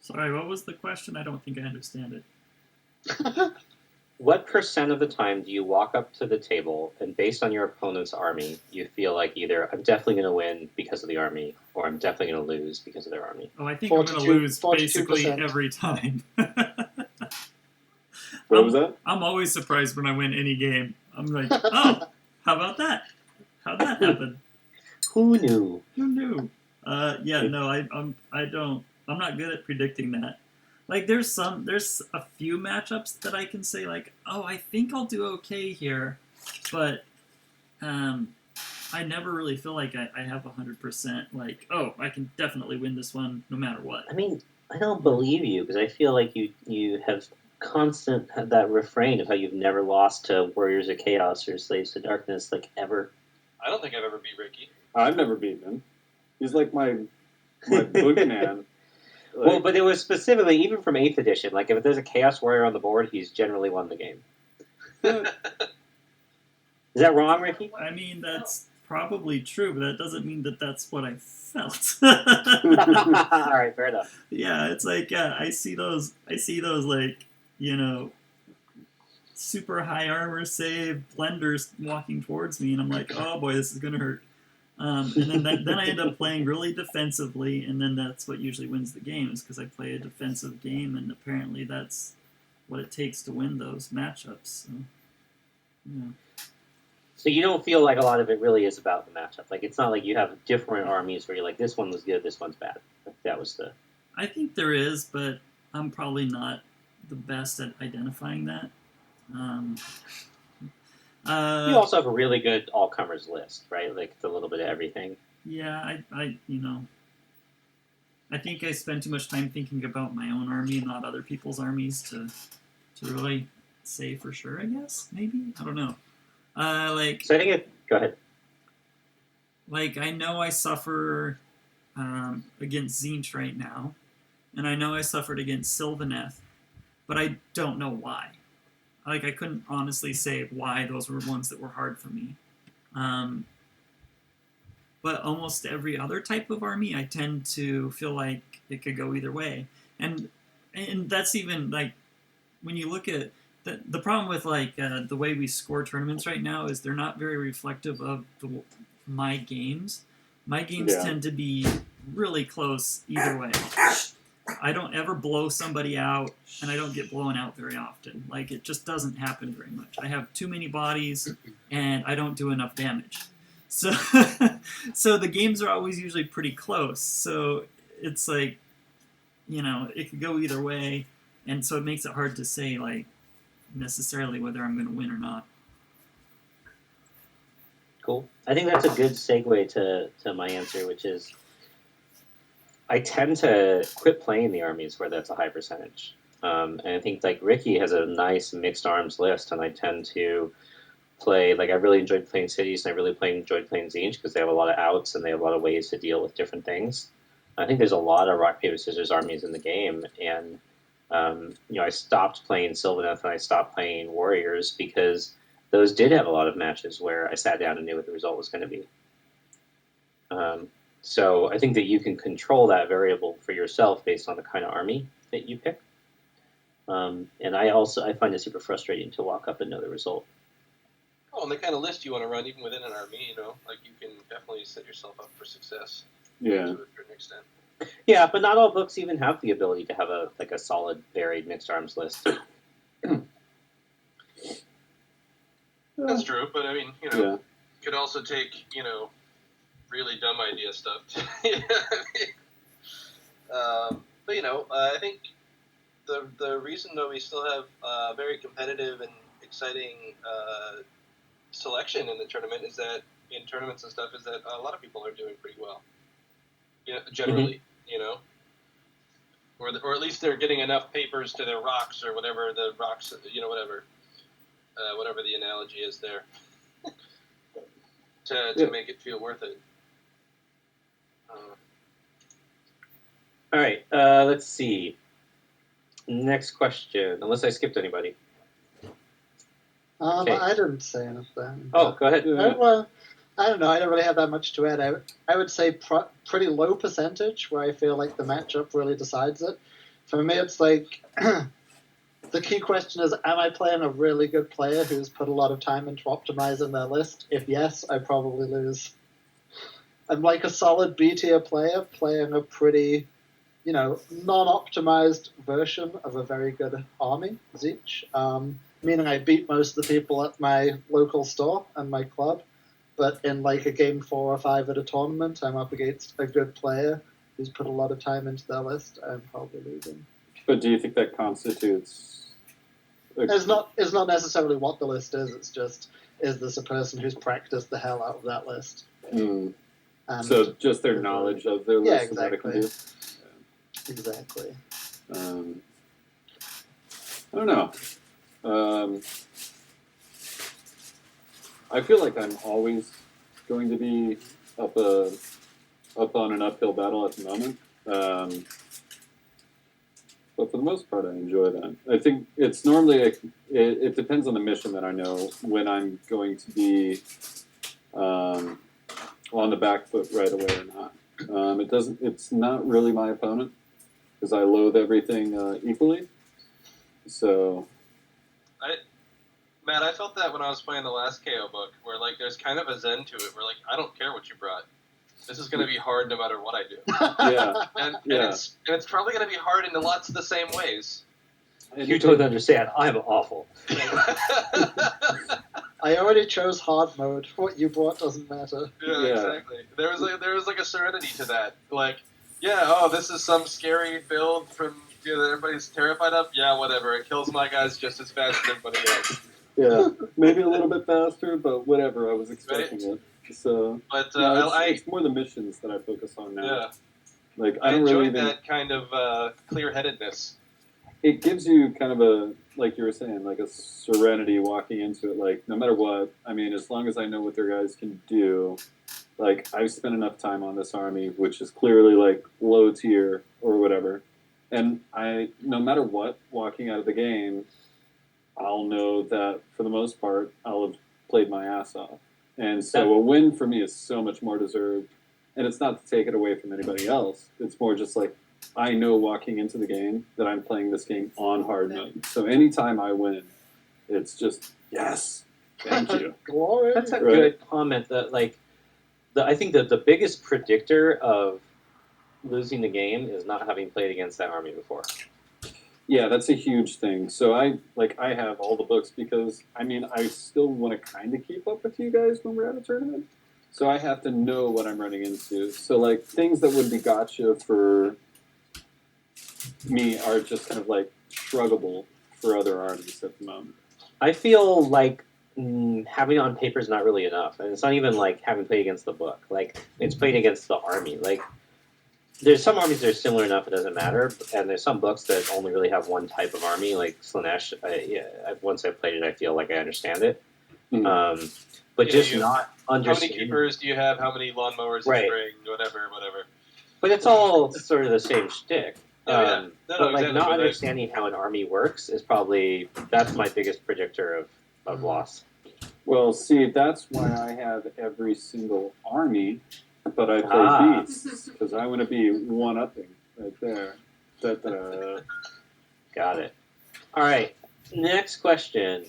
Sorry, what was the question? I don't think I understand it. What percent of the time do you walk up to the table and based on your opponent's army, you feel like either I'm definitely going to win because of the army or I'm definitely going to lose because of their army? Oh, I think I'm going to lose 42%. basically every time. What was that? I'm always surprised when I win any game. I'm like, oh, how about that? How'd that happen? Who knew? Who knew? Yeah, no, I'm not good at predicting that. Like, there's a few matchups that I can say like, oh, I think I'll do okay here, but I never really feel like I have 100%. Like, oh, I can definitely win this one no matter what. I mean, I don't believe you because I feel like you have had that refrain of how you've never lost to Warriors of Chaos or Slaves to Darkness, like, ever. I don't think I've ever beat Ricky. I've never beaten him. He's like my boogeyman. Well, but it was specifically, even from 8th edition, like, if there's a Chaos Warrior on the board, he's generally won the game. Is that wrong, Ricky? I mean, that's probably true, but that doesn't mean that that's what I felt. All right, fair enough. Yeah, it's like, yeah, I see those like, super high armor save blenders walking towards me, and I'm like, oh boy, this is gonna hurt. And then I end up playing really defensively, and then that's what usually wins the game, is because I play a defensive game, and apparently that's what it takes to win those matchups. So, yeah. So you don't feel like a lot of it really is about the matchup. Like, it's not like you have different armies where you're like, this one was good, this one's bad. Like, that was the... I think there is, but I'm probably not the best at identifying that. You also have a really good all-comers list, right? Like it's a little bit of everything. Yeah, I think I spend too much time thinking about my own army and not other people's armies to really say for sure. I guess maybe I don't know. So I think it. Go ahead. Like I know I suffer against Zinch right now, and I know I suffered against Sylvaneth, but I don't know why. Like I couldn't honestly say why those were ones that were hard for me. But almost every other type of army, I tend to feel like it could go either way, and that's even like when you look at the problem with like the way we score tournaments right now is they're not very reflective of my games. My games tend to be really close either way. I don't ever blow somebody out, and I don't get blown out very often. Like it just doesn't happen very much. I have too many bodies, and I don't do enough damage. So, so the games are always usually pretty close. So it's like, it could go either way, and so it makes it hard to say like necessarily whether I'm going to win or not. Cool. I think that's a good segue to my answer, which is I tend to quit playing the armies where that's a high percentage. And I think like Ricky has a nice mixed arms list, and I tend to play, like I really enjoyed playing cities, and I really enjoyed playing Zinch because they have a lot of outs and they have a lot of ways to deal with different things. I think there's a lot of rock, paper, scissors armies in the game, and I stopped playing Sylvaneth and I stopped playing Warriors because those did have a lot of matches where I sat down and knew what the result was going to be. So I think that you can control that variable for yourself based on the kind of army that you pick. And I find it super frustrating to walk up and know the result. Oh, and the kind of list you want to run, even within an army, like you can definitely set yourself up for success. Yeah. To a certain extent. Yeah, but not all books even have the ability to have a solid, varied mixed arms list. That's true, but I mean, Yeah. could also take, really dumb idea stuff. But I think the reason though we still have very competitive and exciting selection in the tournament is that in tournaments and stuff is that a lot of people are doing pretty well. Generally, or at least they're getting enough papers to their rocks or whatever the rocks, whatever the analogy is there, to make it feel worth it. All right, let's see. Next question, unless I skipped anybody. Okay. I didn't say anything. Oh, go ahead. I don't know. I don't really have that much to add. I would say pretty low percentage where I feel like the matchup really decides it. For me, it's like the key question is, am I playing a really good player who's put a lot of time into optimizing their list? If yes, I probably lose. I'm like a solid B tier player playing a pretty, non-optimized version of a very good army, Zinch. Meaning I beat most of the people at my local store and my club, but in like a game 4 or 5 at a tournament, I'm up against a good player who's put a lot of time into their list. I'm probably losing. But do you think that constitutes? It's not necessarily what the list is. It's just, is this a person who's practiced the hell out of that list? Mm. So just their knowledge of their list. Yeah, exactly. Exactly. I don't know. I feel like I'm always going to be up on an uphill battle at the moment. But for the most part, I enjoy that. I think it's normally it depends on the mission that I know when I'm going to be on the back foot right away or not. It's not really my opponent because I loathe everything equally. So. Matt, I felt that when I was playing the last KO book, where like there's kind of a zen to it, where like I don't care what you brought. This is going to be hard no matter what I do. Yeah. And it's probably going to be hard in lots of the same ways. You don't understand. I'm awful. I already chose hard mode. What you brought doesn't matter. Yeah, exactly. There was like a serenity to that. Like, this is some scary build from that everybody's terrified of. Yeah, whatever. It kills my guys just as fast as everybody else. Yeah, maybe a little bit faster, but whatever. I was expecting it. So But no, I it's more the missions that I focus on now. yeah, Like I I don't really enjoyed even. that kind of clear-headedness. It gives you kind of a, like you were saying, like a serenity walking into it. Like no matter what, I mean, as long as I know what their guys can do, like I've spent enough time on this army, which is clearly like low tier or whatever, and I, no matter what, walking out of the game, I'll know that for the most part, I'll have played my ass off. And so a win for me is so much more deserved. And it's not to take it away from anybody else. It's more just like, I know walking into the game that I'm playing this game on hard mode. So anytime I win, it's just, yes, thank you. Glory. That's a Right. good comment. That I think that the biggest predictor of losing the game is not having played against that army before. Yeah, that's a huge thing. So I have all the books because I mean I still want to kind of keep up with you guys when we're at a tournament. So I have to know what I'm running into. So like things that would be gotcha for me are just kind of like shruggable for other armies at the moment. I feel like having it on paper is not really enough, and it's not even like having played against the book. Like it's playing against the army. Like there's some armies that are similar enough it doesn't matter, and there's some books that only really have one type of army, like Slanesh. Once I've played it, I feel like I understand it. Mm. But Yeah, just you- not How many understanding. keepers do you have? How many lawnmowers Right. you bring? Whatever. But it's all sort of the same shtick. Oh, yeah. No, but like exactly, not but understanding how an army works is probably that's my biggest predictor of loss. Well, see, that's why I have every single army, but I play beasts because I want to be one-upping right there. Da-da. Got it. All right. Next question.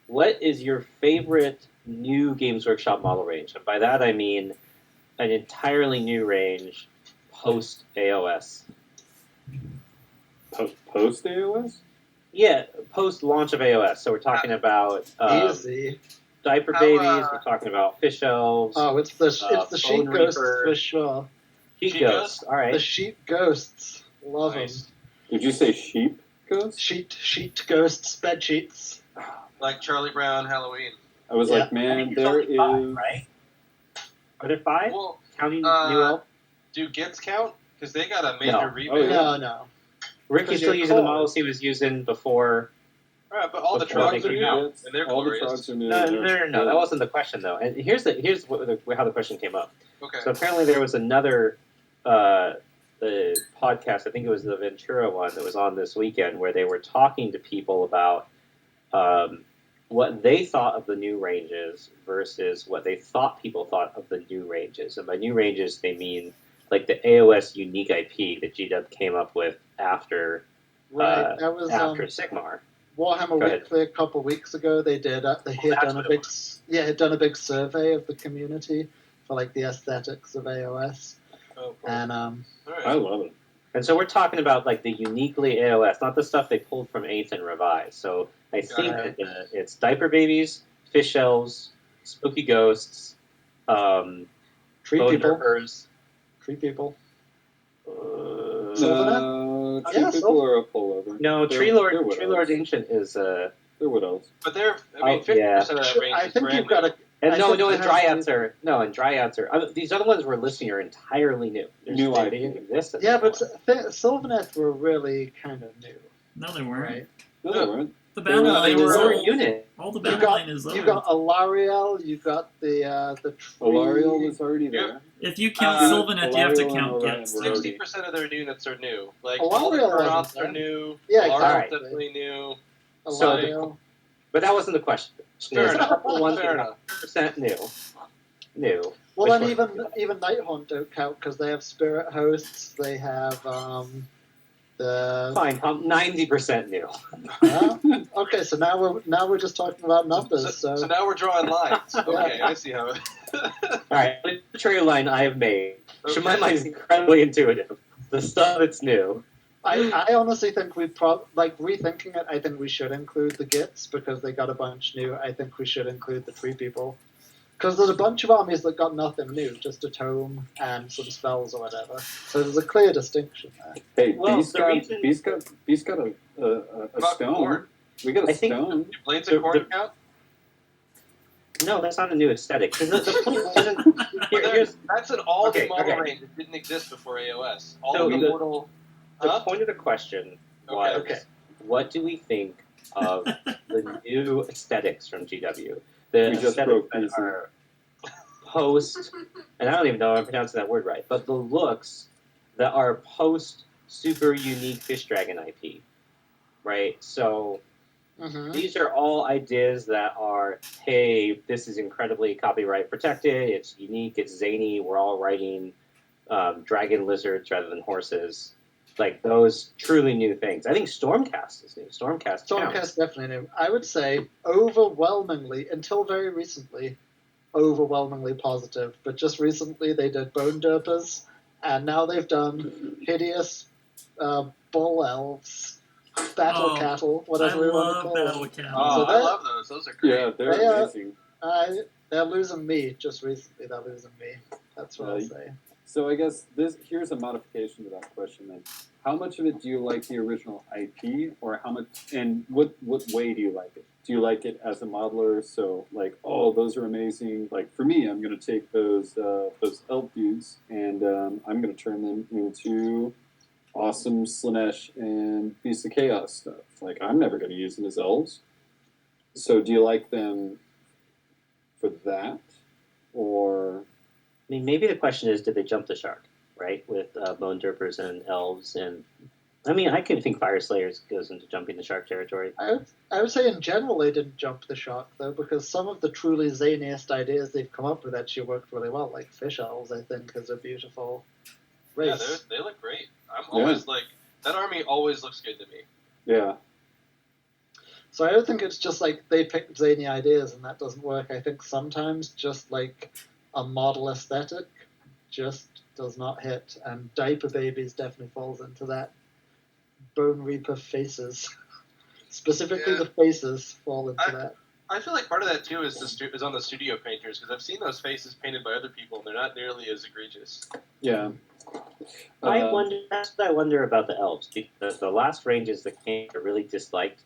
What is your favorite new Games Workshop model range? And by that I mean an entirely new range post AOS. Post AOS? Yeah, post launch of AOS. So we're talking about Easy. diaper How, babies. We're talking about fish elves. Oh, it's the sheep Bone ghosts Reaper. for sure. Sheep Sheep ghosts. All right. The sheep ghosts. Love Nice. Did you say sheep ghost? Sheet ghosts, bed sheets. Like Charlie Brown Halloween. I was Yeah. like, man, There's there only five, is. right? Are there five? Well, Counting uh, New Elf? do Gits count? Because they got a major No. revamp. Oh, yeah. No. Ricky's Because still you're using the cold. models he was using before. Right, but all the Before trogs they are came new, out. and they're All the glorious. frogs are new. No. That wasn't the question though. And here's how the question came up. Okay. So apparently there was another the podcast. I think it was the Ventura one that was on this weekend where they were talking to people about what they thought of the new ranges versus what they thought people thought of the new ranges. And by new ranges, they mean like the AOS unique IP that GW came up with after Right. That was after Sigmar. Warhammer Go ahead. Weekly a couple weeks ago. They did. They had that's done a what it big. Had done a big survey of the community for like the aesthetics of AOS, Oh, cool. and All I right. love it. And so we're talking about like the uniquely AOS, not the stuff they pulled from 8th and revised. So I think Got that it's diaper babies, fish elves, spooky ghosts, tree bone people. rippers. Tree people. No, two Yeah, people are a pullover. No, They're- Tree Lord. they're what Tree Lord else? Ancient is They're what else? But they're, I mean, Oh, 50% yeah. of that range I is think brand you've got new. to. and I no, think no, it and has dryads to be- are no, and dryads are. These other ones we're listing are entirely new. New they IP. didn't exist. at Yeah, this but point. Sylvaneth were really kind of new, No, they weren't. right? No, they weren't. The battle No, line they is were a old. unit. All the You battle got line is old. you got Alariel, you got the tree. Alariel was already there. If you count Uh, Sylvaneth, you have to Alariel and count Orion Gits. were too. already- 60% of their units are new. Like, Alariel all the wasn't Chrononauts there. are new. Yeah, Alariel's exactly. definitely new. So Alariel. But that wasn't the question. Fair There's a enough. couple ones Fair that are enough. 100% new. Well, Which then one? even Nighthaunt don't count because they have spirit hosts. They have the. Fine, 90% new. Okay, so now we're just talking about numbers. So So, now we're drawing lines. Okay, I see how it. All right, the trailer line I have made. Okay. My mind is incredibly intuitive. The stuff that's new. I honestly think we rethinking it. I think we should include the Gits because they got a bunch new. I think we should include the tree people because there's a bunch of armies that got nothing new, just a tome and some spells or whatever. So there's a clear distinction there. Hey, Well, Beast the got reason- a About stone. corn. We got a I think- stone. Blades The- of corn the- count? No, that's not a new aesthetic. 'Cause the point wasn't. But Here's that's an all new Okay, model okay. range that didn't exist before AOS. All So of the the- mortal. the Huh? point of the question was, Okay. what do we think of the new aesthetics from GW? We The just aesthetics broke that PC. are post, and I don't even know if I'm pronouncing that word right, but the looks that are post super unique Fish Dragon IP, right? So Mm-hmm. these are all ideas that are, hey, this is incredibly copyright protected, it's unique, it's zany, we're all writing dragon lizards rather than horses. Like those truly new things. I think Stormcast is new. Stormcast Stormcast counts. definitely new. I would say overwhelmingly, until very recently, overwhelmingly positive. But just recently they did Bone Derpers, and now they've done hideous bull elves, battle Oh, cattle, I whatever we want to love call Battle them. Cattle. Oh, So I that- love those. Those are great. Yeah, they're They are- amazing. They're losing me just recently. They're losing me. That's what I'll Right. say. So I guess here's a modification to that question then. How much of it do you like the original IP, or how much, and what way do you like it? Do you like it as a modeler? So like, oh, those are amazing. Like for me, I'm going to take those elf dudes and I'm going to turn them into awesome Slanesh and Beast of Chaos stuff. Like I'm never going to use them as elves. So do you like them for that, or I mean, maybe the question is, did they jump the shark, right? With Bone Derpers and elves, and I mean, I can think Fire Slayers goes into jumping the shark territory. I would say in general they didn't jump the shark though, because some of the truly zaniest ideas they've come up with actually worked really well. Like fish elves, I think, is a beautiful Yeah, race. they look great. I'm always like, that army always looks good to me. yeah? So I don't think it's just like they picked zany ideas and that doesn't work. I think sometimes just like a model aesthetic just does not hit, and Diaper Babies definitely falls into that. Bone Reaper faces, specifically Yeah. the faces, fall into that. I feel like part of that too is is on the studio painters, because I've seen those faces painted by other people and they're not nearly as egregious. Yeah. I wonder. That's what I wonder about the elves, because the last ranges that came, I really disliked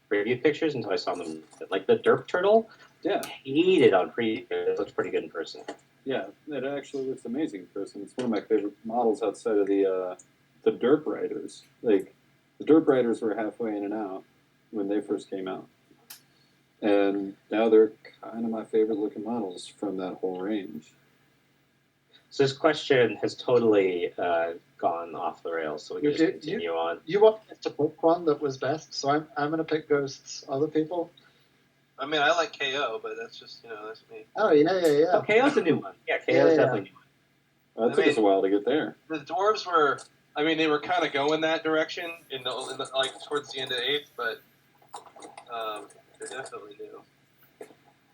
preview pictures until I saw them. Like the Derp Turtle, Yeah, hated on preview. It looks pretty good in person. yeah, it actually looks amazing in person. It's one of my favorite models outside of the Derp Riders. Like the Derp Riders were halfway in and out when they first came out, and now they're kind of my favorite looking models from that whole range. So this question has totally gone off the rails. So we can You just did- continue on. You want me to pick one that was best, so I'm going to pick Ghosts. Other people? I mean, I like KO, but that's just, that's me. Oh yeah. Oh, KO's a new one. Yeah, KO's Yeah. definitely new one. It took us a while to get there. The dwarves were, they were kind of going that direction in the like towards the end of 8th, but they're definitely new.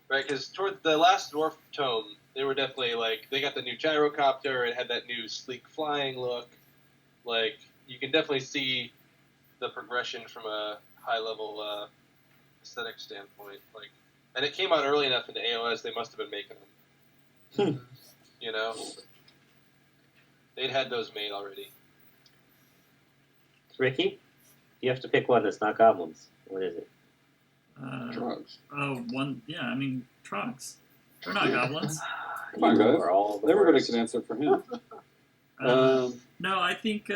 Right, because toward the last dwarf tome, they were definitely like, they got the new gyrocopter, it had that new sleek flying look. Like, you can definitely see the progression from a high level aesthetic standpoint. Like, and it came out early enough into AOS, they must have been making them. You know? They'd had those made already. Ricky, you have to pick one that's not goblins. What is it? Drugs. Oh, one. Yeah, I mean, trucks. They're not goblins. Come on, You guys. are all the Everybody worst. can answer for him. No, I think.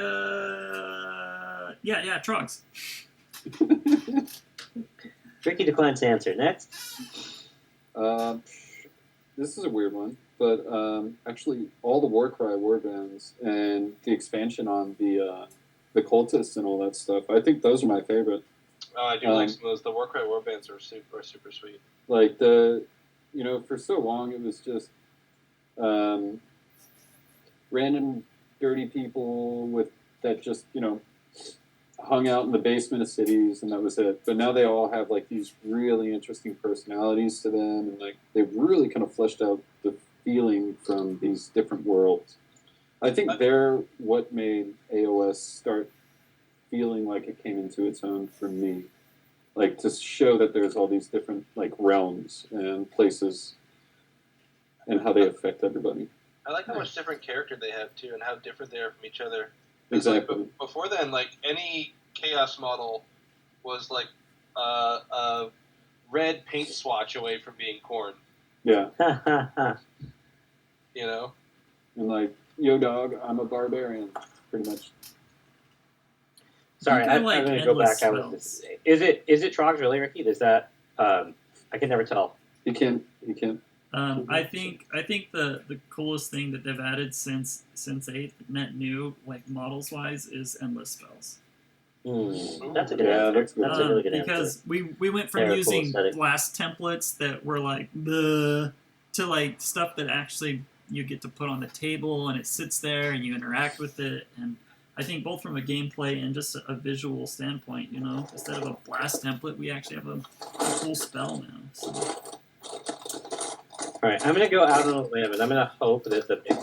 Yeah, trucks. Ricky declines to answer. Next. This is a weird one, but actually, all the Warcry warbands and the expansion on the cultists and all that stuff, I think those are my favorite. Oh, I do like some of those. The Warcry warbands are super sweet. Like for so long it was just random dirty people that just hung out in the basement of cities and that was it. But now they all have like these really interesting personalities to them, and like they've really kind of fleshed out the feeling from these different worlds. I think they're what made AOS start feeling like it came into its own for me. Like to show that there's all these different like realms and places and how they affect everybody. I like how much different character they have too, and how different they are from each other. Exactly. Like, before then, like any chaos model was like a red paint swatch away from being corn. Yeah, You know? and like, yo, dog, I'm a barbarian, pretty much. Sorry, I I'm like going to go back. endless I was spells. is it Trogs really, Ricky? Is that I can never tell. He can't. I think the coolest thing that they've added since 8th net new, like models wise, is endless spells. That's a good Yeah, answer. that's a good That's a really good Because answer. we went from They're a cool using aesthetic. blast templates that were like the to like stuff that actually you get to put on the table and it sits there and you interact with it. And I think both from a gameplay and just a visual standpoint, instead of a blast template, we actually have a cool spell now. So. All right, I'm going to go out on a limb, and I'm going to hope that the big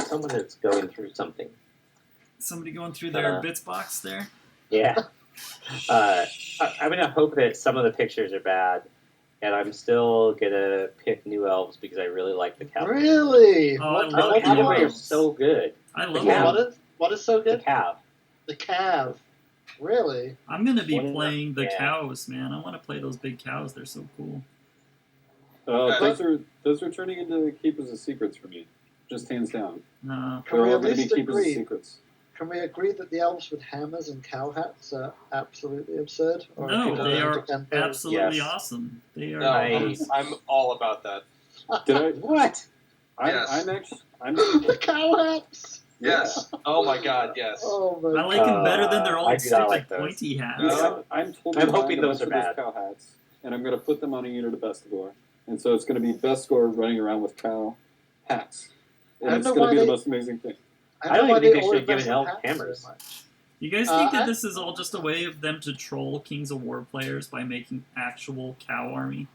someone that's going through something. Somebody going through their bits box there. Yeah. I'm going to hope that some of the pictures are bad, and I'm still going to pick New Elves because I really like the Cav. Really? Oh, What- I love The what New cavalry are Elves. so good. I love Yeah. them. What is so The good? Cav. The Cav. Really? I'm gonna be What is playing the yeah. cows, man. I want to play those big cows. They're so cool. Those are turning into Keepers of Secrets for me, just hands down. Can They're we all at going to be least Keepers of agree? Secrets. Can we agree that the elves with hammers and cow hats are absolutely absurd? Or No, people they don't are defend those? absolutely Yes. awesome. They are. No, I- I'm all about that. Did I? What? Yes. I'm The cow hats. Yes. Oh my God, yes. Oh my I like them better than their I old do not stupid like those. pointy hats. No. I'm totally I'm hoping buying a those bunch are of bad. cow hats, and I'm going to put them on a unit of best score, and so it's going to be best score running around with cow hats, I and don't it's know going to why be they- the most amazing thing. I don't know why even think they always should have given mess elf with hats so hammers. much. You guys think that I- this is all just a way of them to troll Kings of War players by making actual cow army?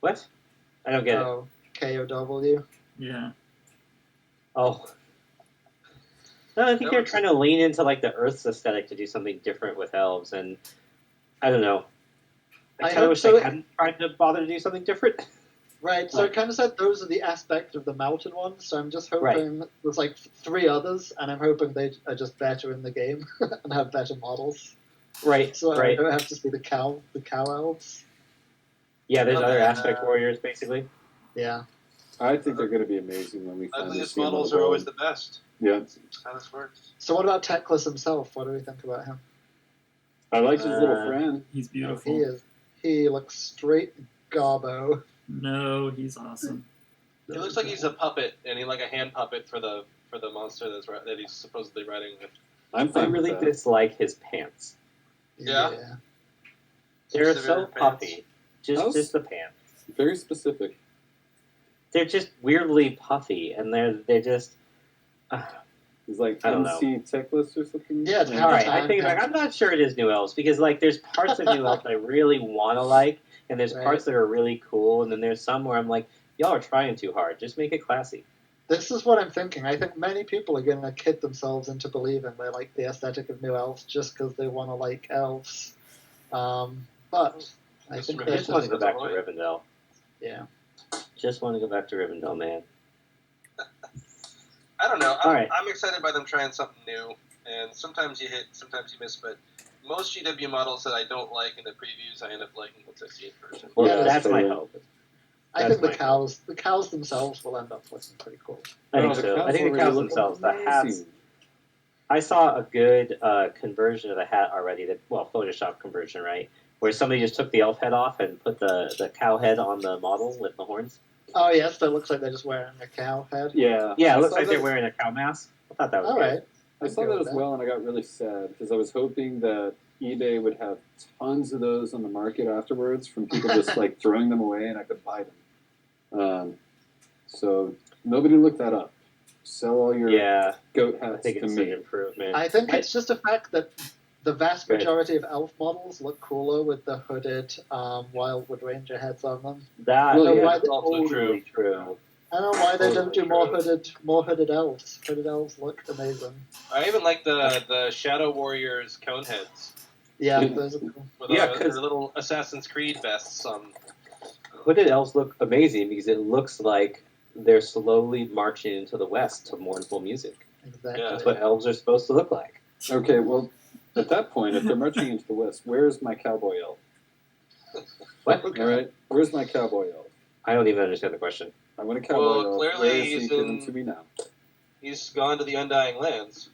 What? I don't get it. Oh, KOW. Yeah. Oh. No, I think That they're was- trying to lean into like the Earth's aesthetic to do something different with elves, and I don't know. I I kind of hope wish so. they hadn't tried to bother to do something different. Right, so Right. it kind of said those are the aspect of the melted ones, so I'm just hoping there's like 3 others, and I'm hoping they are just better in the game and have better models. Right, So I right. don't have to see the cow elves. Yeah, there's Oh, other man, aspect warriors, basically. Yeah. I think they're going to be amazing when we finally Ugliest see them on models the are world. always the best. Yeah, That's how this works. So what about Teclis himself? What do we think about him? I like his little Uh, friend. He's Oh, beautiful. he looks straight garbo. No, he's awesome. He looks like he's a puppet, and he like a hand puppet for the monster that he's supposedly riding with. I'm I fine really with that. dislike his pants. Yeah. They're Severe so pants. puffy. How's- Just the pants. Very specific. They're just weirdly puffy, and they're just. He's like I don't know. MC Techless or something. Yeah, it's All Hammer right, time, I think Hammer I'm not sure it is New Elves because like there's parts of New Elves I really want to like, and there's Right. parts that are really cool, and then there's some where I'm like, y'all are trying too hard. Just make it classy. This is what I'm thinking. I think many people are going to kid themselves into believing they like the aesthetic of New Elves just because they want to like elves. But I think I that's just want to go back to Right. Rivendell. yeah. Just want to go back to Rivendell, man. I don't know. All right. I'm excited by them trying something new, and sometimes you hit, sometimes you miss. But most GW models that I don't like in the previews, I end up liking once I see it in person. Well, Yeah, that's my totally. hope. I That's think the my cows themselves will end up looking pretty cool. I think Oh, the so. I cows think the already cows look themselves, the hats. amazing. I saw a good conversion of the hat already. Photoshop conversion, right? Where somebody just took the elf head off and put the cow head on the model with the horns. Oh yes, that looks like they're just wearing a cow head. Yeah. Yeah, I it looks saw like they're that- wearing a cow mask. I thought that was All good. right. I saw I'd go that with as well, and I got really sad because I was hoping that eBay would have tons of those on the market afterwards from people just like throwing them away, and I could buy them. So nobody looked that up. Sell all your Yeah, goat I hats think to it's an me. improvement. I think it's just a fact that the vast Good. majority of elf models look cooler with the hooded Wildwood Ranger heads on them. That Well, is yeah, that's also totally true. I don't know why they don't do Totally more hooded elves. Hooded elves look amazing. I even like the Shadow Warriors cone heads Yeah, Yeah. those are cool. with Yeah, their 'cause- little Assassin's Creed vests on. Hooded elves look amazing because it looks like they're slowly marching into the west to mournful music. Exactly. Yeah. That's what elves are supposed to look like. Okay, well, at that point, if they're marching into the west, where's my cowboy elf? What? All right, where's my cowboy elf? I don't even understand the question. I want a cowboy Well, elf. clearly Where is he? he's Give in- him to me now. He's gone to the Undying Lands.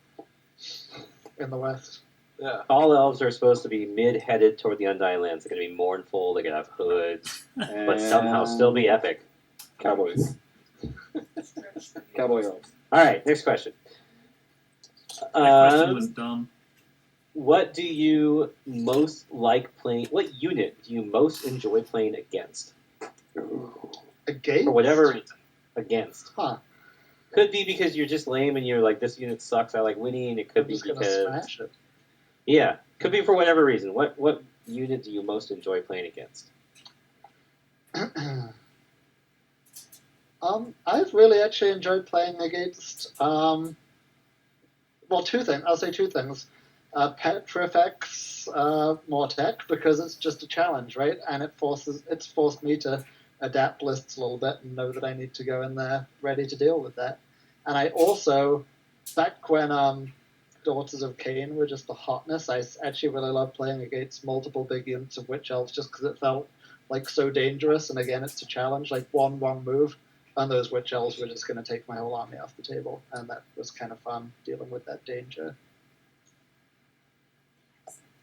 in the West. Yeah. All elves are supposed to be mid-headed toward the Undying Lands. They're going to be mournful. They're going to have hoods, but somehow still be epic. Cowboys. Cowboy elves. All right, next question. That question was Um, dumb. what do you most like playing? What unit do you most enjoy playing against? Against? For whatever reason, against. Huh. Could be because you're just lame and you're like, this unit sucks. I like winning. It could I'm be just gonna because smash it. yeah, could be for whatever reason. What unit do you most enjoy playing against? I've really actually enjoyed playing against, well, two things. I'll say two things. Petrifex Mortec, because it's just a challenge, right? And it's forced me to adapt lists a little bit and know that I need to go in there ready to deal with that. And I also, back when Daughters of Cain were just the hotness, I actually really loved playing against multiple big units of Witch Elves just because it felt like so dangerous. And again, it's a challenge, like one wrong move, and those Witch Elves were just going to take my whole army off the table. And that was kind of fun, dealing with that danger.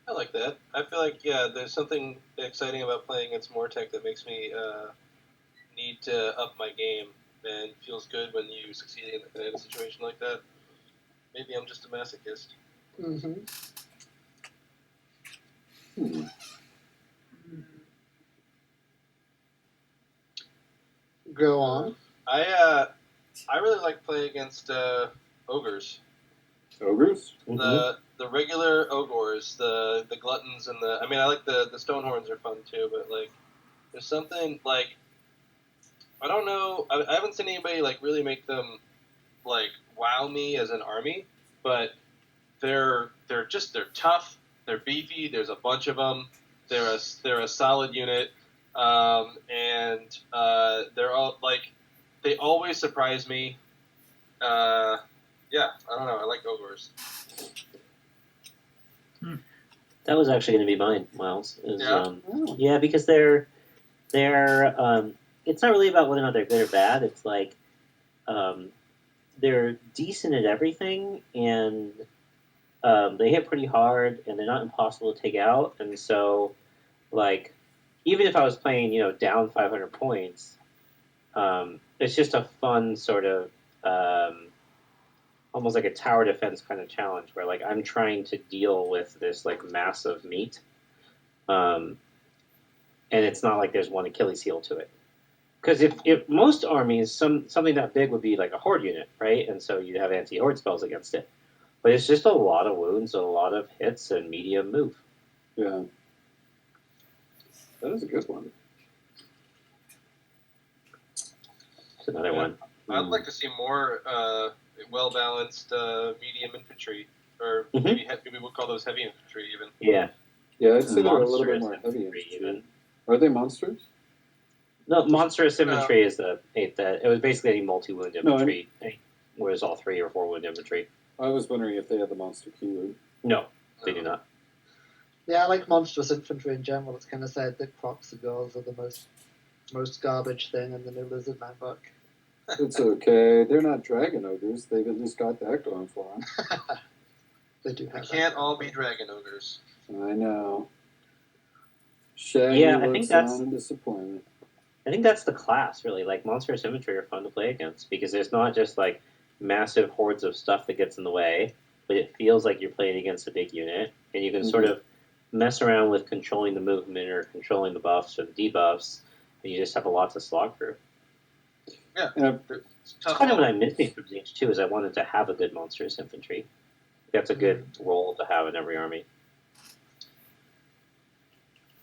I like that. I feel like, yeah, there's something exciting about playing against Mortec that makes me need to up my game, and it feels good when you succeed in a situation like that. Maybe I'm just a masochist. Mm-hmm. Go on. I really like playing against ogres. Ogres? The regular ogres, the gluttons, and I mean, I like the stonehorns are fun too, but like there's something like I don't know. I haven't seen anybody like really make them like wow me as an army, but they're tough. They're beefy. There's a bunch of them. They're a solid unit, and they're all like they always surprise me. Yeah, I don't know. I like ogres. That was actually going to be mine, Miles. Yeah? Yeah, because they're it's not really about whether or not they're good or bad. It's like they're decent at everything, and they hit pretty hard, and they're not impossible to take out. And so, like, even if I was playing, down 500 points, it's just a fun sort of almost like a tower defense kind of challenge where like I'm trying to deal with this like massive meat, and it's not like there's one Achilles heel to it. Because if most armies, something that big would be like a horde unit, right? And so you'd have anti-horde spells against it. But it's just a lot of wounds, a lot of hits, and medium move. Yeah. That is a good one. It's another one. I'd like to see more well-balanced medium infantry, or Mhm. maybe we'll call those heavy infantry even. Yeah. Yeah, I'd say they're a little bit Monstrous more heavy. infantry, Infantry. even. Are they monsters? No, monstrous infantry is the it was basically any multi-wound No, infantry. Whereas all 3 or 4 wound infantry. I was wondering if they had the monster keyword. No, they do not. Yeah, I like monstrous infantry in general. It's kind of sad that Crocs and Girls are the most garbage thing in the new Lizardman book. It's okay. They're not dragon ogres. They've at least got that going for them. They do We have can't that. all be dragon ogres. I know. Shaggy Yeah, I think looks that's- on in disappointment. I think that's the class, really. Like, monstrous infantry are fun to play against because there's not just, like, massive hordes of stuff that gets in the way, but it feels like you're playing against a big unit, and you can sort of mess around with controlling the movement or controlling the buffs or the debuffs, and you just have a lot to slog through. Yeah, And it's That's tough. kind of what I'm missing from Siege 2 is I wanted to have a good monstrous infantry. That's a good role to have in every army.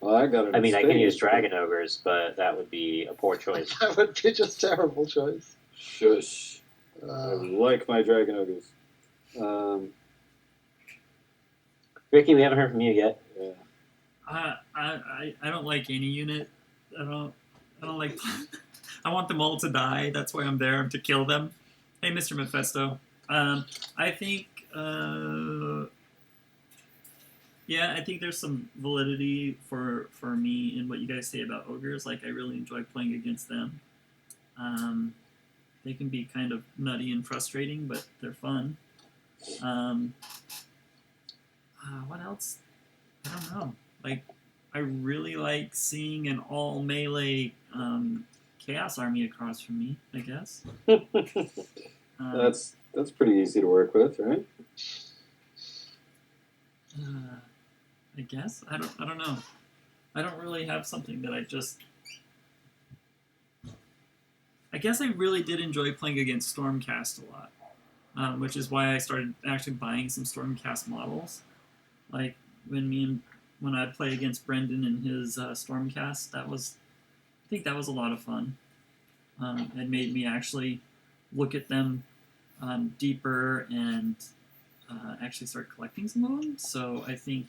well, I got it. I in mean, I can spades, use dragon ogres, but that would be a poor choice. That would be just a terrible choice. Shush. I Uh, like my dragon ogres. Ricky, we haven't heard from you yet. Yeah. I don't like any unit. I don't like. I want them all to die. That's why I'm there, to kill them. Hey, Mr. Mephisto. I think Yeah, I think there's some validity for me in what you guys say about ogres. Like, I really enjoy playing against them. They can be kind of nutty and frustrating, but they're fun. What else? I don't know. Like, I really like seeing an all melee chaos army across from me, I guess. That's pretty easy to work with, right? I guess I don't know. I don't really have something that I just. I guess I really did enjoy playing against Stormcast a lot, which is why I started actually buying some Stormcast models. Like when I'd play against Brendan and his Stormcast, I think that was a lot of fun. It made me actually look at them deeper and actually start collecting some of them. So I think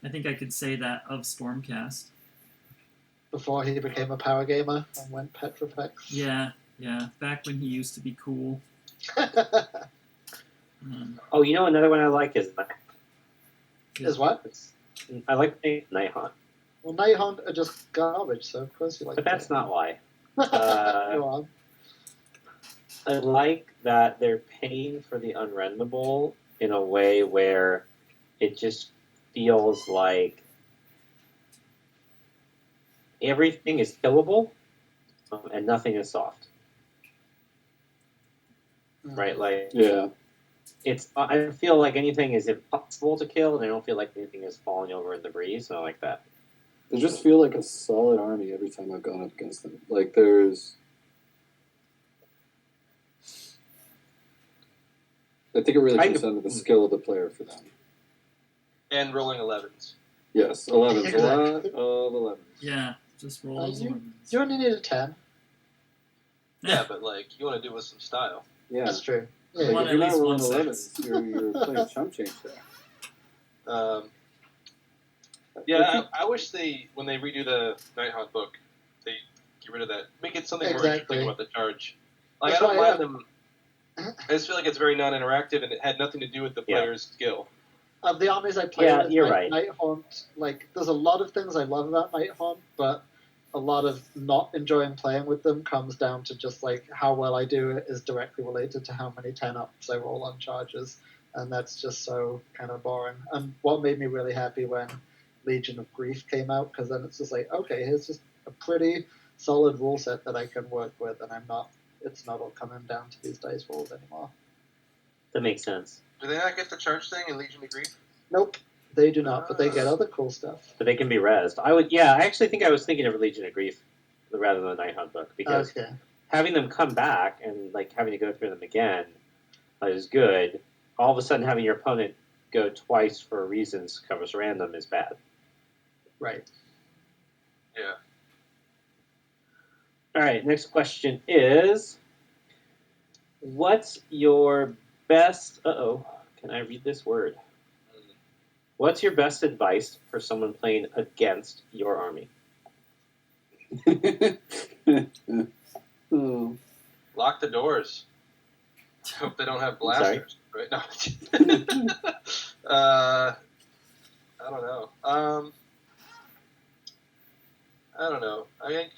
I could say that of Stormcast. Before he became a power gamer and went Petrifex. Yeah. Back when he used to be cool. Oh, you know another one I like is Is what? I like Nighthaunt. Well, Nighthaunt are just garbage, so of course you like But that's not why. Go on. I like that they're paying for the unrendable in a way where it just feels like everything is killable and nothing is soft. Right? Like, Yeah. I feel like anything is impossible to kill, and I don't feel like anything is falling over in the breeze, and I like that. They just feel like a solid army every time I've gone up against them. Like I think it really comes down to the skill of the player for them. And rolling 11s. Yes, 11s. A lot of 11s. Yeah, just roll those 11s. You only need a 10. Yeah, but like you want to do it with some style. Yeah. That's true. Like, Yeah. if you're not rolling 11s, 11s, you're playing chump change there. Yeah, I wish when they redo the Nighthaunt book, they get rid of that. Make it something more interesting about the charge. Like, That's I don't why, mind them. I just feel like it's very non-interactive, and it had nothing to do with the player's skill. Of the armies I play with, you're right. Nighthaunt, like, there's a lot of things I love about Nighthaunt, but a lot of not enjoying playing with them comes down to just, like, how well I do it is directly related to how many 10-ups I roll on charges, and that's just so kind of boring. And what made me really happy when Legion of Grief came out, because then it's just like, okay, here's just a pretty solid rule set that I can work with, and it's not all coming down to these dice rolls anymore. That makes sense. Do they not get the charge thing in Legion of Grief? Nope, they do not, but they get other cool stuff. But they can be rezzed. I actually think I was thinking of Legion of Grief rather than the Nighthaunt book, because having them come back and like having to go through them again is good. All of a sudden having your opponent go twice for reasons covers random is bad. Right. Yeah. All right, next question is, what's your best... can I read this word? What's your best advice for someone playing against your army? Lock the doors. Hope they don't have blasters. Right? No. I don't know. I don't know. I think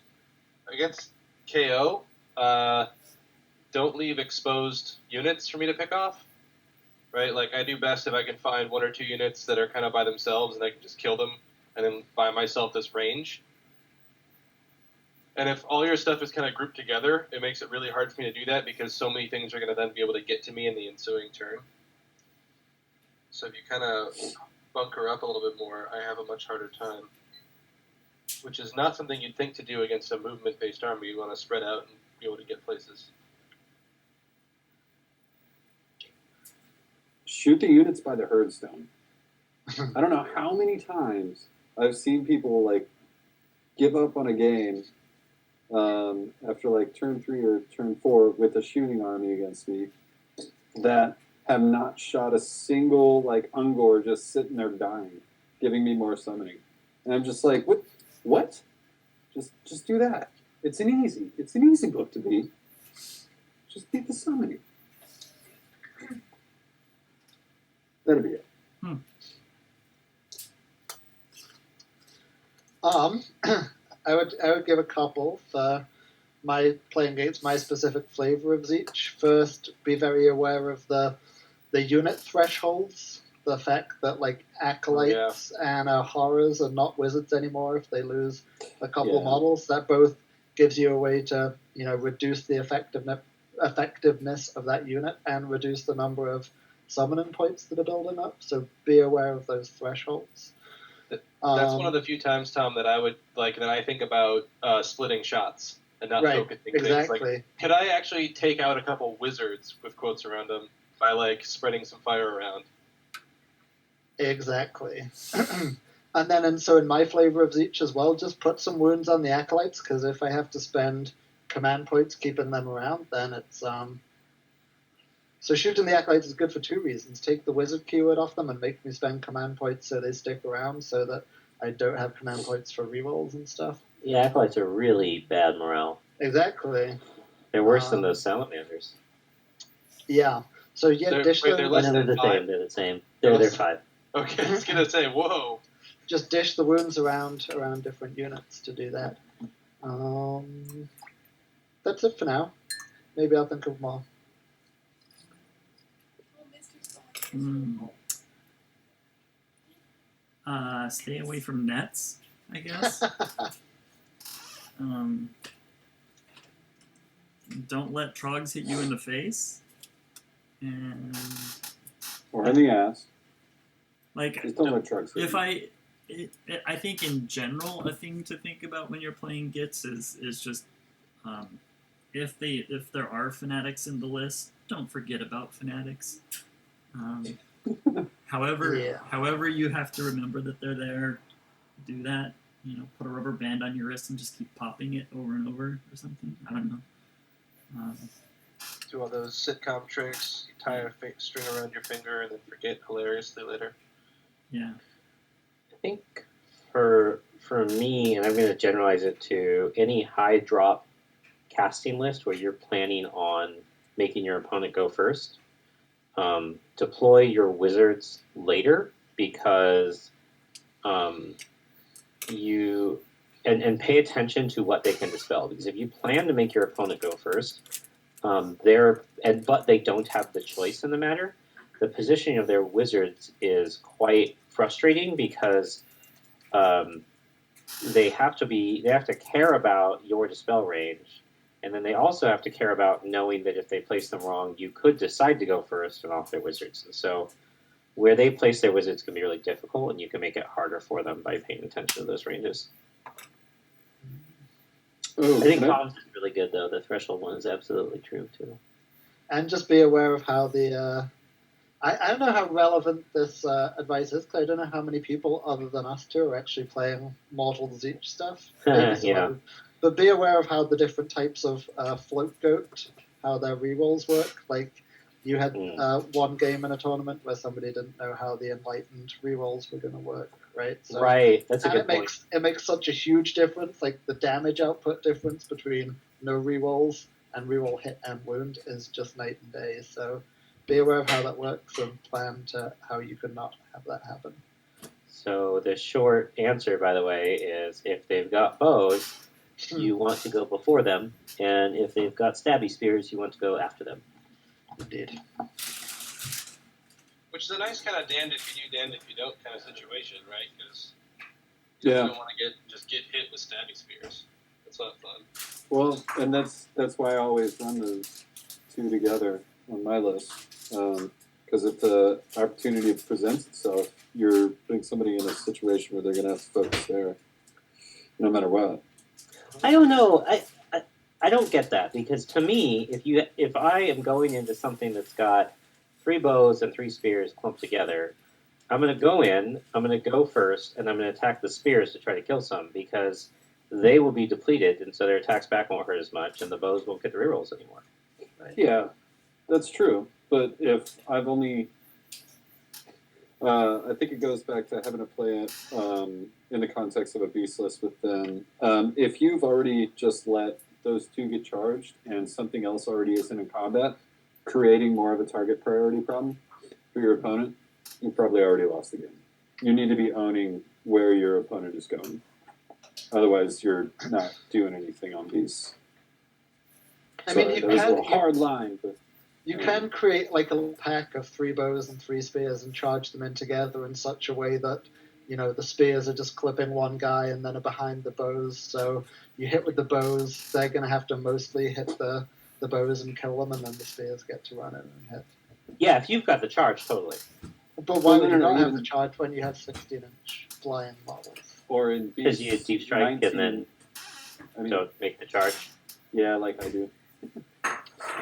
against KO, don't leave exposed units for me to pick off. Right? Like, I do best if I can find one or two units that are kind of by themselves and I can just kill them and then buy myself this range. And if all your stuff is kind of grouped together, it makes it really hard for me to do that because so many things are going to then be able to get to me in the ensuing turn. So if you kind of bunker up a little bit more, I have a much harder time. Which is not something you'd think to do against a movement-based army. You want to spread out and be able to get places. Shoot the units by the herdstone. I don't know how many times I've seen people like give up on a game after like turn 3 or turn 4 with a shooting army against me that have not shot a single like Ungor just sitting there dying, giving me more summoning. And I'm just like, what? Just do that. It's an easy book to beat. Just beat the summoning. That'll be it. I would give a couple for my playing against my specific flavor of each. First, be very aware of the unit thresholds. The fact that like acolytes and horrors are not wizards anymore if they lose a couple models. That both gives you a way to reduce the effectiveness of that unit and reduce the number of summoning points that are building up. So be aware of those thresholds. That's one of the few times, Tom, that I think about splitting shots and not focusing exactly. things. Like, could I actually take out a couple wizards with quotes around them by like spreading some fire around? Exactly. And then, in my flavor of each as well, just put some wounds on the acolytes, because if I have to spend command points keeping them around, then it's So shooting the acolytes is good for two reasons. Take the wizard keyword off them and make me spend command points so they stick around, so that I don't have command points for rerolls and stuff. Yeah, acolytes are really bad morale. Exactly. They're worse than those salamanders. Yeah. So dish them. They're less than the 5? same. They're the same. They're 5. Okay, I was gonna say, whoa. Just dish the wounds around different units to do that. That's it for now. Maybe I'll think of more. Stay away from nets, I guess. Don't let trogs hit you in the face. And or in the ass. Like, just don't let trucks. I think in general, a thing to think about when you're playing Gits is just if there are fanatics in the list, don't forget about fanatics. However, you have to remember that they're there. Do that. Put a rubber band on your wrist and just keep popping it over and over or something. I don't know. Do all those sitcom tricks. You tie a string around your finger and then forget hilariously later. Yeah. I think for me, and I'm going to generalize it to any high drop casting list where you're planning on making your opponent go first, deploy your wizards later, because you and pay attention to what they can dispel, because if you plan to make your opponent go first, but they don't have the choice in the matter, the positioning of their wizards is quite frustrating, because they have to care about your dispel range, and then they also have to care about knowing that if they place them wrong, you could decide to go first and off their wizards. And so where they place their wizards can be really difficult, and you can make it harder for them by paying attention to those ranges. Oh, I think Tom's is really good, though. The threshold one is absolutely true, too. And just be aware of how the... I don't know how relevant this advice is, because I don't know how many people other than us two are actually playing Mortal Zeech stuff. Yeah. But be aware of how the different types of float goat, how their rerolls work. Like, you had one game in a tournament where somebody didn't know how the enlightened rerolls were going to work, right? So, right, that's a good point. It makes such a huge difference. Like, the damage output difference between no rerolls and reroll hit and wound is just night and day. So be aware of how that works and plan to how you could not have that happen. So the short answer, by the way, is if they've got bows, you want to go before them, and if they've got stabby spears, you want to go after them. Indeed. Which is a nice kind of damned if you do, damned if you don't kind of situation, right? Because you don't want to get hit with stabby spears. That's not fun. Well, and that's why I always run those two together on my list. Because if the opportunity presents itself, you're putting somebody in a situation where they're going to have to focus there, no matter what. I don't know. I don't get that, because to me, if I am going into something that's got 3 bows and 3 spears clumped together, I'm going to go in, I'm going to go first, and I'm going to attack the spears to try to kill some, because they will be depleted, and so their attacks back won't hurt as much, and the bows won't get the rerolls anymore. Right? Yeah, that's true. But if I've only... I think it goes back to having to play it in the context of a beast list with them. If you've already just let those 2 get charged and something else already isn't in combat, creating more of a target priority problem for your opponent, you've probably already lost the game. You need to be owning where your opponent is going. Otherwise, you're not doing anything on these. I Sorry, mean, you that was a can little hard line, but you can create like a little pack of 3 bows and 3 spears and charge them in together in such a way that, you know, the spears are just clipping one guy and then are behind the bows. So you hit with the bows, they're going to have to mostly hit the bows and kill them, and then the spears get to run in and hit. Yeah, if you've got the charge, totally. But why Well, would no, you no, not have even- the charge when you have 16-inch flying models? or in Because beast you deep strike 19, and then I mean, don't make the charge. yeah, like I do.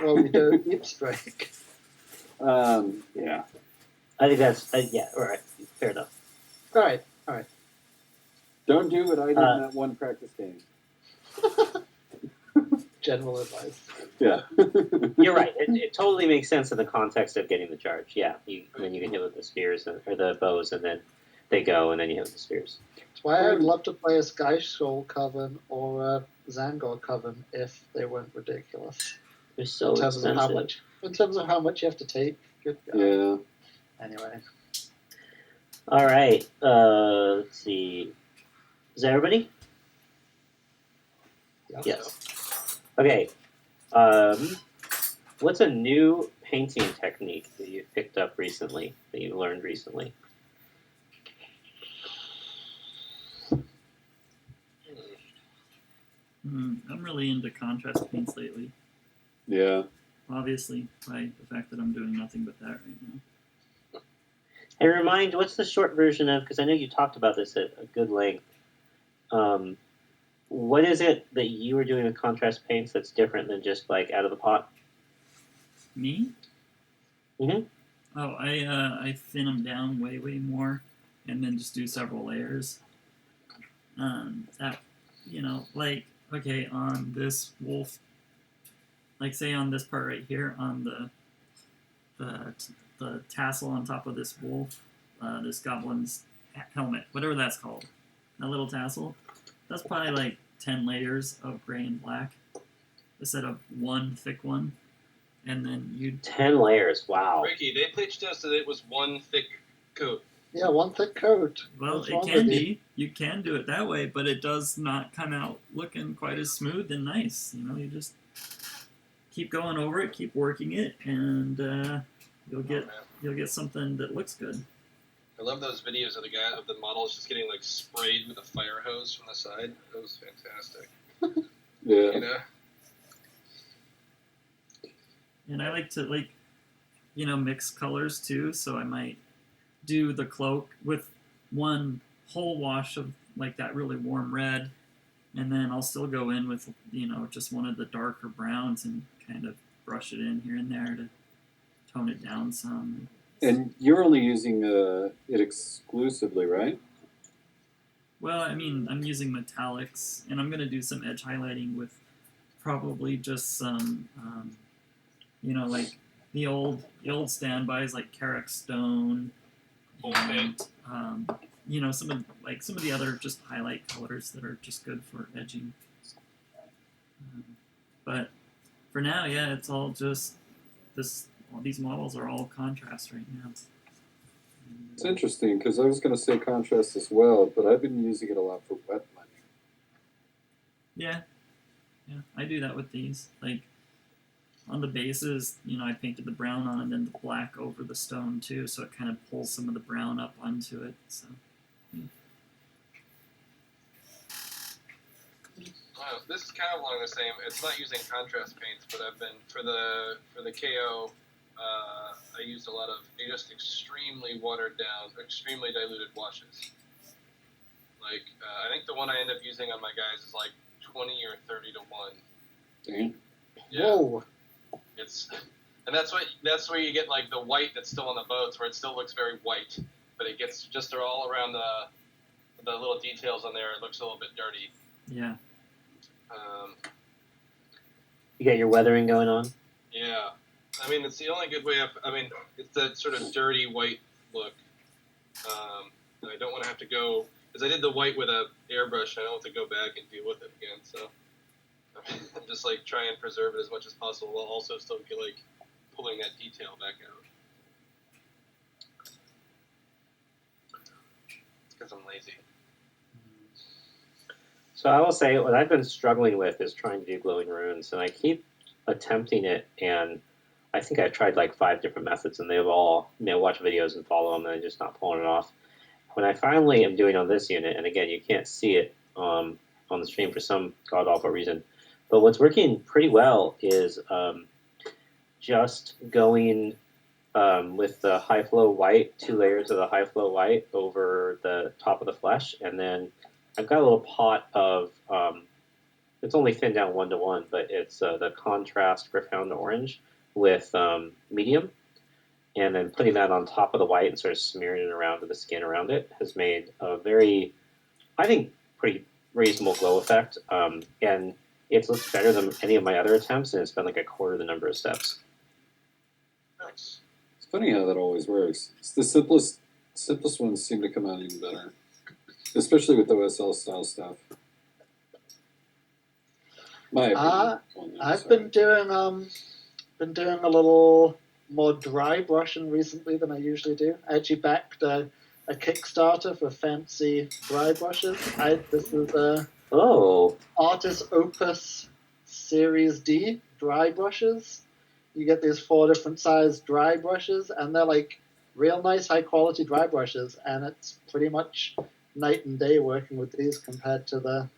Well, we don't deep strike. Yeah. I think that's yeah. All right, fair enough. All right. Don't do what I did in that one practice game. General advice. Yeah. You're right. It totally makes sense in the context of getting the charge. Yeah, then you can hit with the spears or the bows, and then they go, and then you hit with the spears. That's why I'd love to play a Sky Soul Coven or a Zangor Coven if they weren't ridiculous. They're so in terms of expensive. how much you have to take. Good God. Yeah. Anyway. All right. Let's see. Is that everybody? Yes. Okay. What's a new painting technique that you've picked up recently, that you learned recently? I'm really into contrast paints lately. Yeah. Obviously, by the fact that I'm doing nothing but that right now. And remind, what's the short version of, because I know you talked about this at a good length. What is it that you were doing with contrast paints that's different than just like out of the pot? Me? Mm-hmm. Oh, I thin them down way more, and then just do several layers. That, like, okay, on this wolf, like say on this part right here, on the tassel on top of this wolf, this goblin's helmet, whatever that's called, that little tassel, that's probably like 10 layers of gray and black instead of one thick one. And then you 10 layers, wow. Ricky, they pitched us that it was one thick coat. Yeah, one thick coat. Well, What's it wrong can with be. You can do it that way, but it does not come out looking quite as smooth and nice. You just keep going over it, keep working it, and you'll get something that looks good. I love those videos of the models just getting like sprayed with a fire hose from the side. That was fantastic. Yeah. You know? And I like to mix colors too. So I might do the cloak with one whole wash of like that really warm red, and then I'll still go in with just one of the darker browns and kind of brush it in here and there to tone it down some. And you're only using it exclusively, right? Well, I mean, I'm using metallics, and I'm gonna do some edge highlighting with probably just some, like the old standbys like Carrick Stone, and some of the other just highlight colors that are just good for edging. But for now, yeah, it's all just this. All these models are all contrast right now. It's interesting because I was going to say contrast as well, but I've been using it a lot for wet blending. Yeah, I do that with these. Like on the bases, I painted the brown on and then the black over the stone too, so it kind of pulls some of the brown up onto it. So. This is kind of along the same. It's not using contrast paints, but I've been for the KO. I used a lot of just extremely watered down, extremely diluted washes. Like I think the one I end up using on my guys is like 20 or 30 to 1. Dang. Yeah. Whoa. And that's where you get like the white that's still on the boats, where it still looks very white, but it gets just all around the little details on there. It looks a little bit dirty. Yeah. You got your weathering going on? Yeah. I mean, it's the only good way it's that sort of dirty white look. And I don't want to have to go, because I did the white with a airbrush, I don't want to go back and deal with it again, so I'm just like try and preserve it as much as possible while also still like pulling that detail back out. It's because I'm lazy. So I will say what I've been struggling with is trying to do glowing runes, and I keep attempting it, and I think I've tried like 5 different methods, and they've all, watch videos and follow them, and I'm just not pulling it off. When I finally am doing on this unit, and again, you can't see it on the stream for some god awful reason, but what's working pretty well is just going with the high flow white, 2 layers of the high flow white over the top of the flesh, and then I've got a little pot of it's only thinned down 1 to 1, but it's the contrast profound orange with medium, and then putting that on top of the white and sort of smearing it around to the skin around it has made a very, I think, pretty reasonable glow effect, and it looks better than any of my other attempts, and it's been like a quarter the number of steps. Nice. It's funny how that always works. It's the simplest ones seem to come out even better, especially with OSL style stuff. My opinion. I've been doing a little more dry brushing recently than I usually do. I actually backed a Kickstarter for fancy dry brushes. This is Artist Opus Series D dry brushes. You get these 4 different size dry brushes, and they're like real nice, high quality dry brushes. And it's pretty much night and day working with these compared to the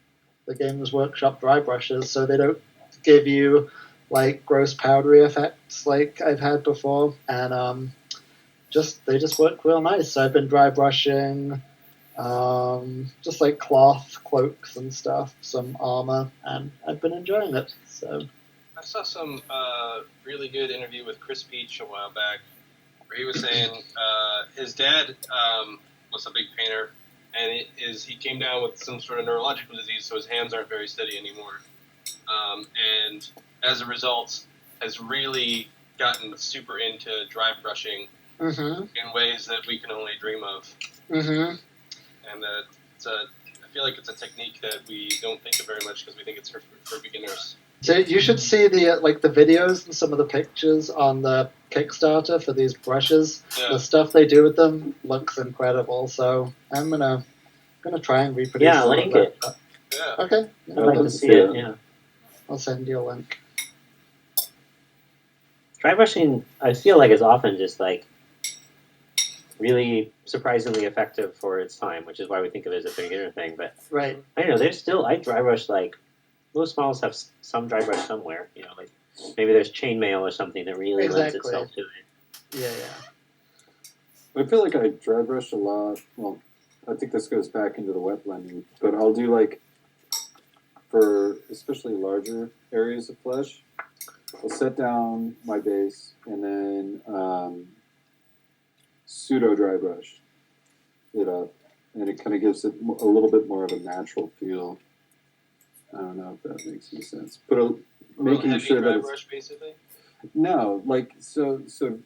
Games Workshop dry brushes. So they don't give you like gross powdery effects like I've had before, and they just work real nice. So I've been dry brushing just like cloth, cloaks and stuff, some armor, and I've been enjoying it. So I saw some really good interview with Chris Peach a while back, where he was saying his dad was a big painter, and he came down with some sort of neurological disease, so his hands aren't very steady anymore, and as a result, has really gotten super into dry brushing in ways that we can only dream of. Mm-hmm. And that I feel like it's a technique that we don't think of very much because we think it's for beginners. So you should see the videos and some of the pictures on the Kickstarter for these brushes. Yeah. The stuff they do with them looks incredible. So I'm gonna try and reproduce. Yeah, link it. Yeah. Okay. I'd like to see it. Yeah. I'll send you a link. Dry brushing, I feel like, is often just like really surprisingly effective for its time, which is why we think of it as a beginner thing. But Right. I don't know. There's still I dry brush like most models have some dry brush somewhere. Like maybe there's chainmail or something that really lends itself to it. Yeah. I feel like I dry brush a lot. Well, I think this goes back into the wet blending, but I'll do like for especially larger areas of flesh, I'll set down my base and then pseudo dry brush it up, and it kind of gives it a little bit more of a natural feel. I don't know if that makes any sense. Making sure that it's brush, basically. No, like so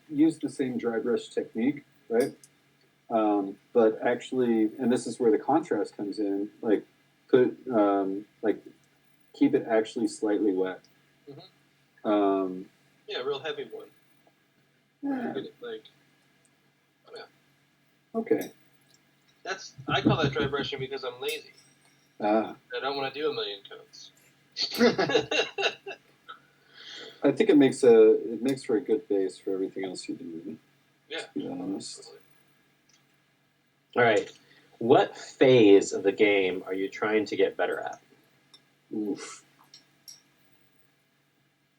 use the same dry brush technique, right? But actually, and this is where the contrast comes in. Like keep it actually slightly wet. Mm-hmm. Yeah, real heavy one. Yeah. Like, okay. I call that dry brushing because I'm lazy. I don't want to do a million coats. I think it makes for a good base for everything else you do. Yeah. To be honest. All right. What phase of the game are you trying to get better at? Oof.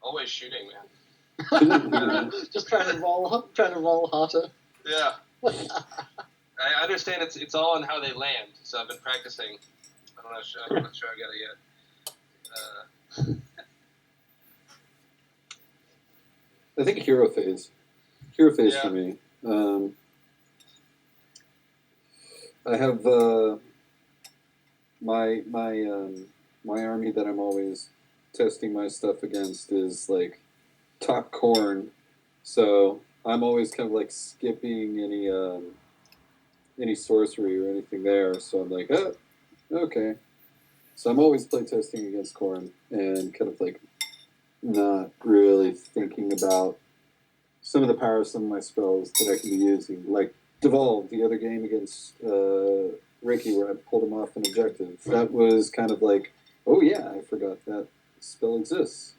Always shooting, man. Just trying to roll hotter. Yeah. I understand it's all on how they land, so I've been practicing. I'm not sure I got it yet. I think hero phase. Hero phase Yeah. for me. I have my army that I'm always testing my stuff against is like top corn, so I'm always kind of like skipping any sorcery or anything there. So I'm like, oh, okay. So I'm always playtesting against corn and kind of like not really thinking about some of the power of some of my spells that I can be using, like Devolve, the other game against Ricky where I pulled him off an objective. That was kind of like, oh yeah, I forgot that spell exists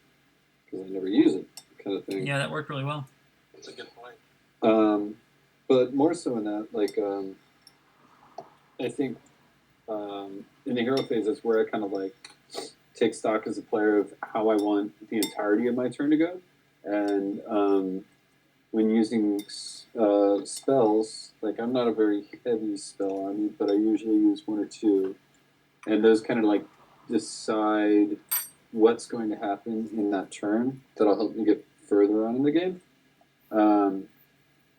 because I never use it, kind of thing. Yeah, that worked really well. That's a good point. But more so in that, like, I think in the hero phase, that's where I kind of like take stock as a player of how I want the entirety of my turn to go, and when using spells, like I'm not a very heavy spell army, but I usually use one or two, and those kind of like decide what's going to happen in that turn. That'll help me get further on in the game.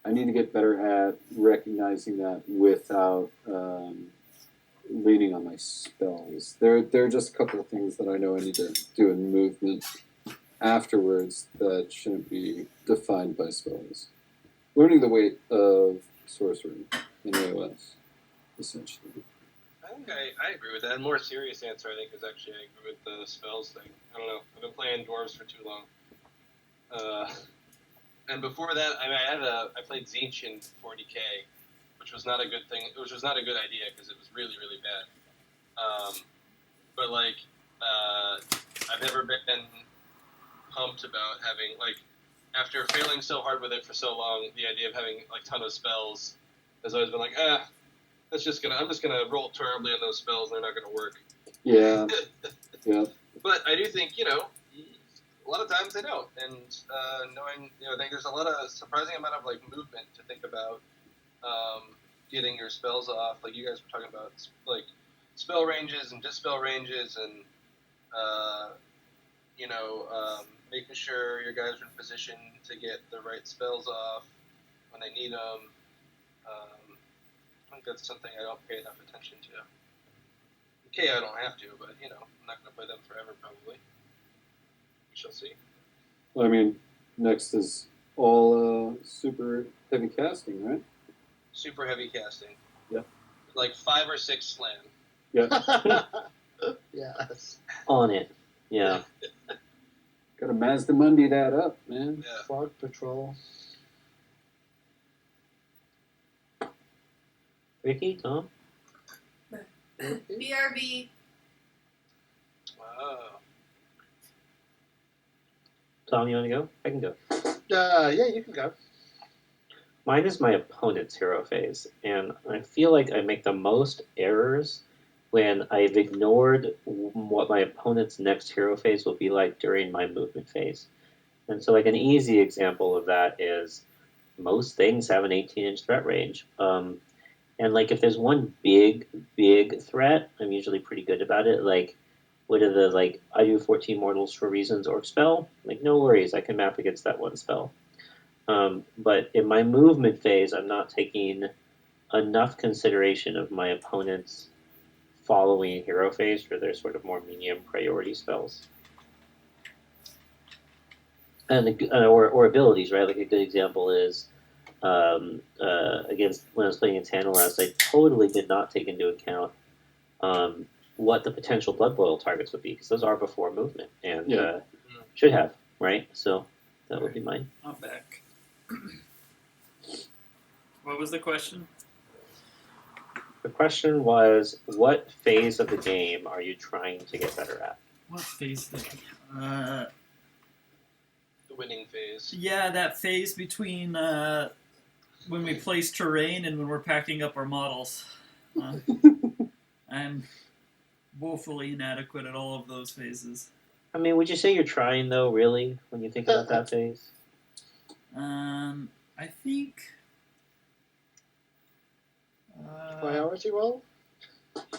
I need to get better at recognizing that without leaning on my spells. There are just a couple of things that I know I need to do in movement afterwards that shouldn't be defined by spells. Learning the weight of sorcery in AOS, essentially. I think I agree with that. A more serious answer, I think, is actually I agree with the spells thing. I don't know. I've been playing dwarves for too long. And before that, I played Tzeentch in 40k, which was not a good thing. Which was not a good idea because it was really, really bad. But like, I've never been pumped about having like, after failing so hard with it for so long, the idea of having like ton of spells has always been like, I'm just gonna roll terribly on those spells. And they're not gonna work. Yeah. Yeah. But I do think a lot of times they don't, and knowing I think there's a lot of surprising amount of like movement to think about getting your spells off. Like you guys were talking about, like spell ranges and dispel ranges, and making sure your guys are in position to get the right spells off when they need them. I think that's something I don't pay enough attention to. Okay, I don't have to, but I'm not going to play them forever probably. We shall see. Well, I mean, next is all super heavy casting, right? Super heavy casting. Yeah. Like 5 or 6 slam. Yeah. Yes. On it. Yeah. Gotta Mazda Monday that up, man. Yeah. Frog Patrol. Ricky, Tom? BRB. Wow. Tom, you want to go? I can go. Yeah, you can go. Mine is my opponent's hero phase, and I feel like I make the most errors when I've ignored what my opponent's next hero phase will be like during my movement phase. And so, like, an easy example of that is most things have an 18-inch threat range. And, like, if there's one big threat, I'm usually pretty good about it. Like, what are the, like, I do 14 mortals for reasons orc spell? Like, no worries, I can map against that one spell. But in my movement phase, I'm not taking enough consideration of my opponent's following hero phase for their sort of more medium priority spells. And or abilities, right? Like a good example is against when I was playing in Tantalus, I totally did not take into account what the potential blood boil targets would be, because those are before movement and should have, right? So that would be mine. I'm back. What was the question? The question was, what phase of the game are you trying to get better at? What phase? The winning phase. Yeah, that phase between when we place terrain and when we're packing up our models. I'm woefully inadequate at all of those phases. I mean, would you say you're trying, though, really, when you think about that phase? I think... Priority roll?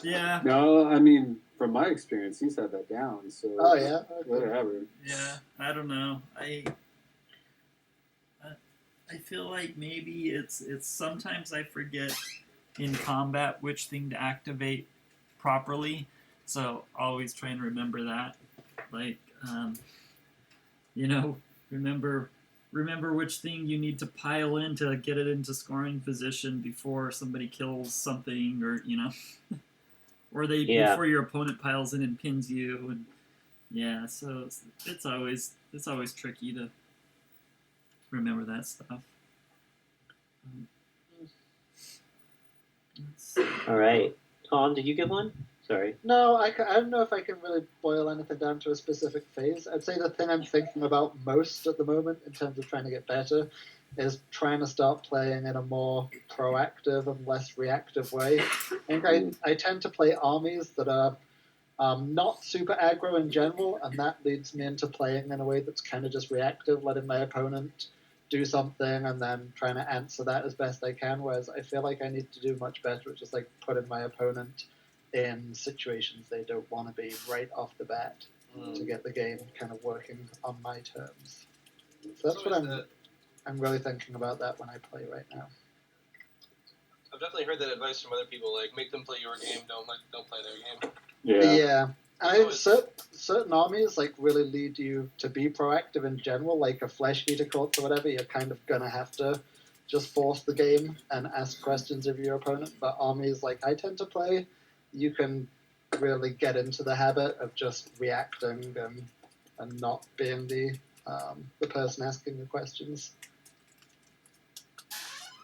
Yeah. No, I mean, from my experience, he's had that down, so Oh, yeah? Okay. whatever. Yeah, I don't know. I feel like maybe it's sometimes I forget in combat which thing to activate properly, so always try and remember that. Like, remember which thing you need to pile in to get it into scoring position before somebody kills something, or or before your opponent piles in and pins you, and yeah, so it's always tricky to remember that stuff. All right. Colin, did you give one? Sorry. No, I don't know if I can really boil anything down to a specific phase. I'd say the thing I'm thinking about most at the moment in terms of trying to get better is trying to start playing in a more proactive and less reactive way. I think I tend to play armies that are not super aggro in general, and that leads me into playing in a way that's kind of just reactive, letting my opponent do something and then trying to answer that as best I can. Whereas I feel like I need to do much better at just like putting my opponent in situations they don't want to be right off the bat to get the game kind of working on my terms. So that's what I'm really thinking about that when I play right now. I've definitely heard that advice from other people, like make them play your game, don't play their game. Yeah. I think certain armies like really lead you to be proactive in general, like a Flesh Eater Corps or whatever. You're kind of gonna have to just force the game and ask questions of your opponent. But armies like I tend to play, you can really get into the habit of just reacting and not being the person asking the questions.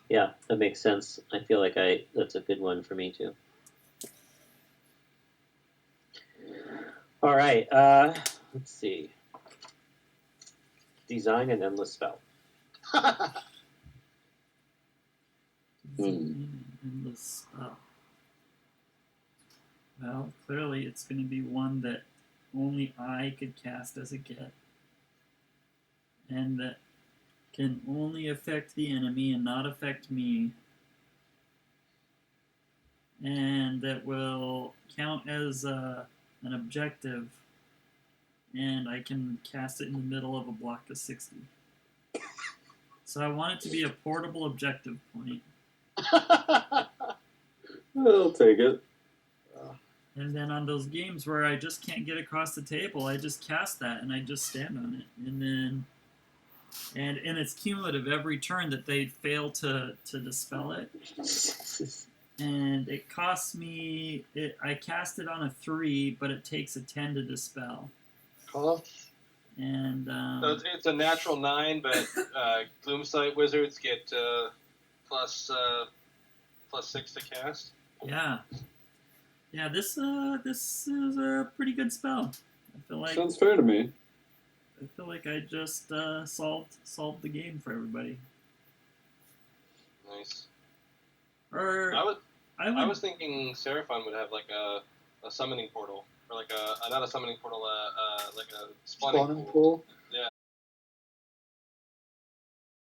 Yeah, that makes sense. I feel like that's a good one for me too. All right, let's see. Design an endless spell. Endless spell. Well, clearly it's going to be one that only I could cast as a get, and that can only affect the enemy and not affect me, and that will count as an objective, and I can cast it in the middle of a block of 60. So I want it to be a portable objective point. I'll take it. And then on those games where I just can't get across the table, I just cast that and I just stand on it. And then and it's cumulative every turn that they fail to dispel it. And it costs me I cast it on a 3, but it takes a 10 to dispel. Costs. And so it's a natural 9, but Gloomsight wizards get plus 6 to cast. Yeah, this is a pretty good spell. I feel like Sounds fair to me. I feel like I just solved the game for everybody. Nice. Or I was thinking Seraphon would have like a summoning portal, or like a not a summoning portal, like a spawning pool. Pool. Yeah.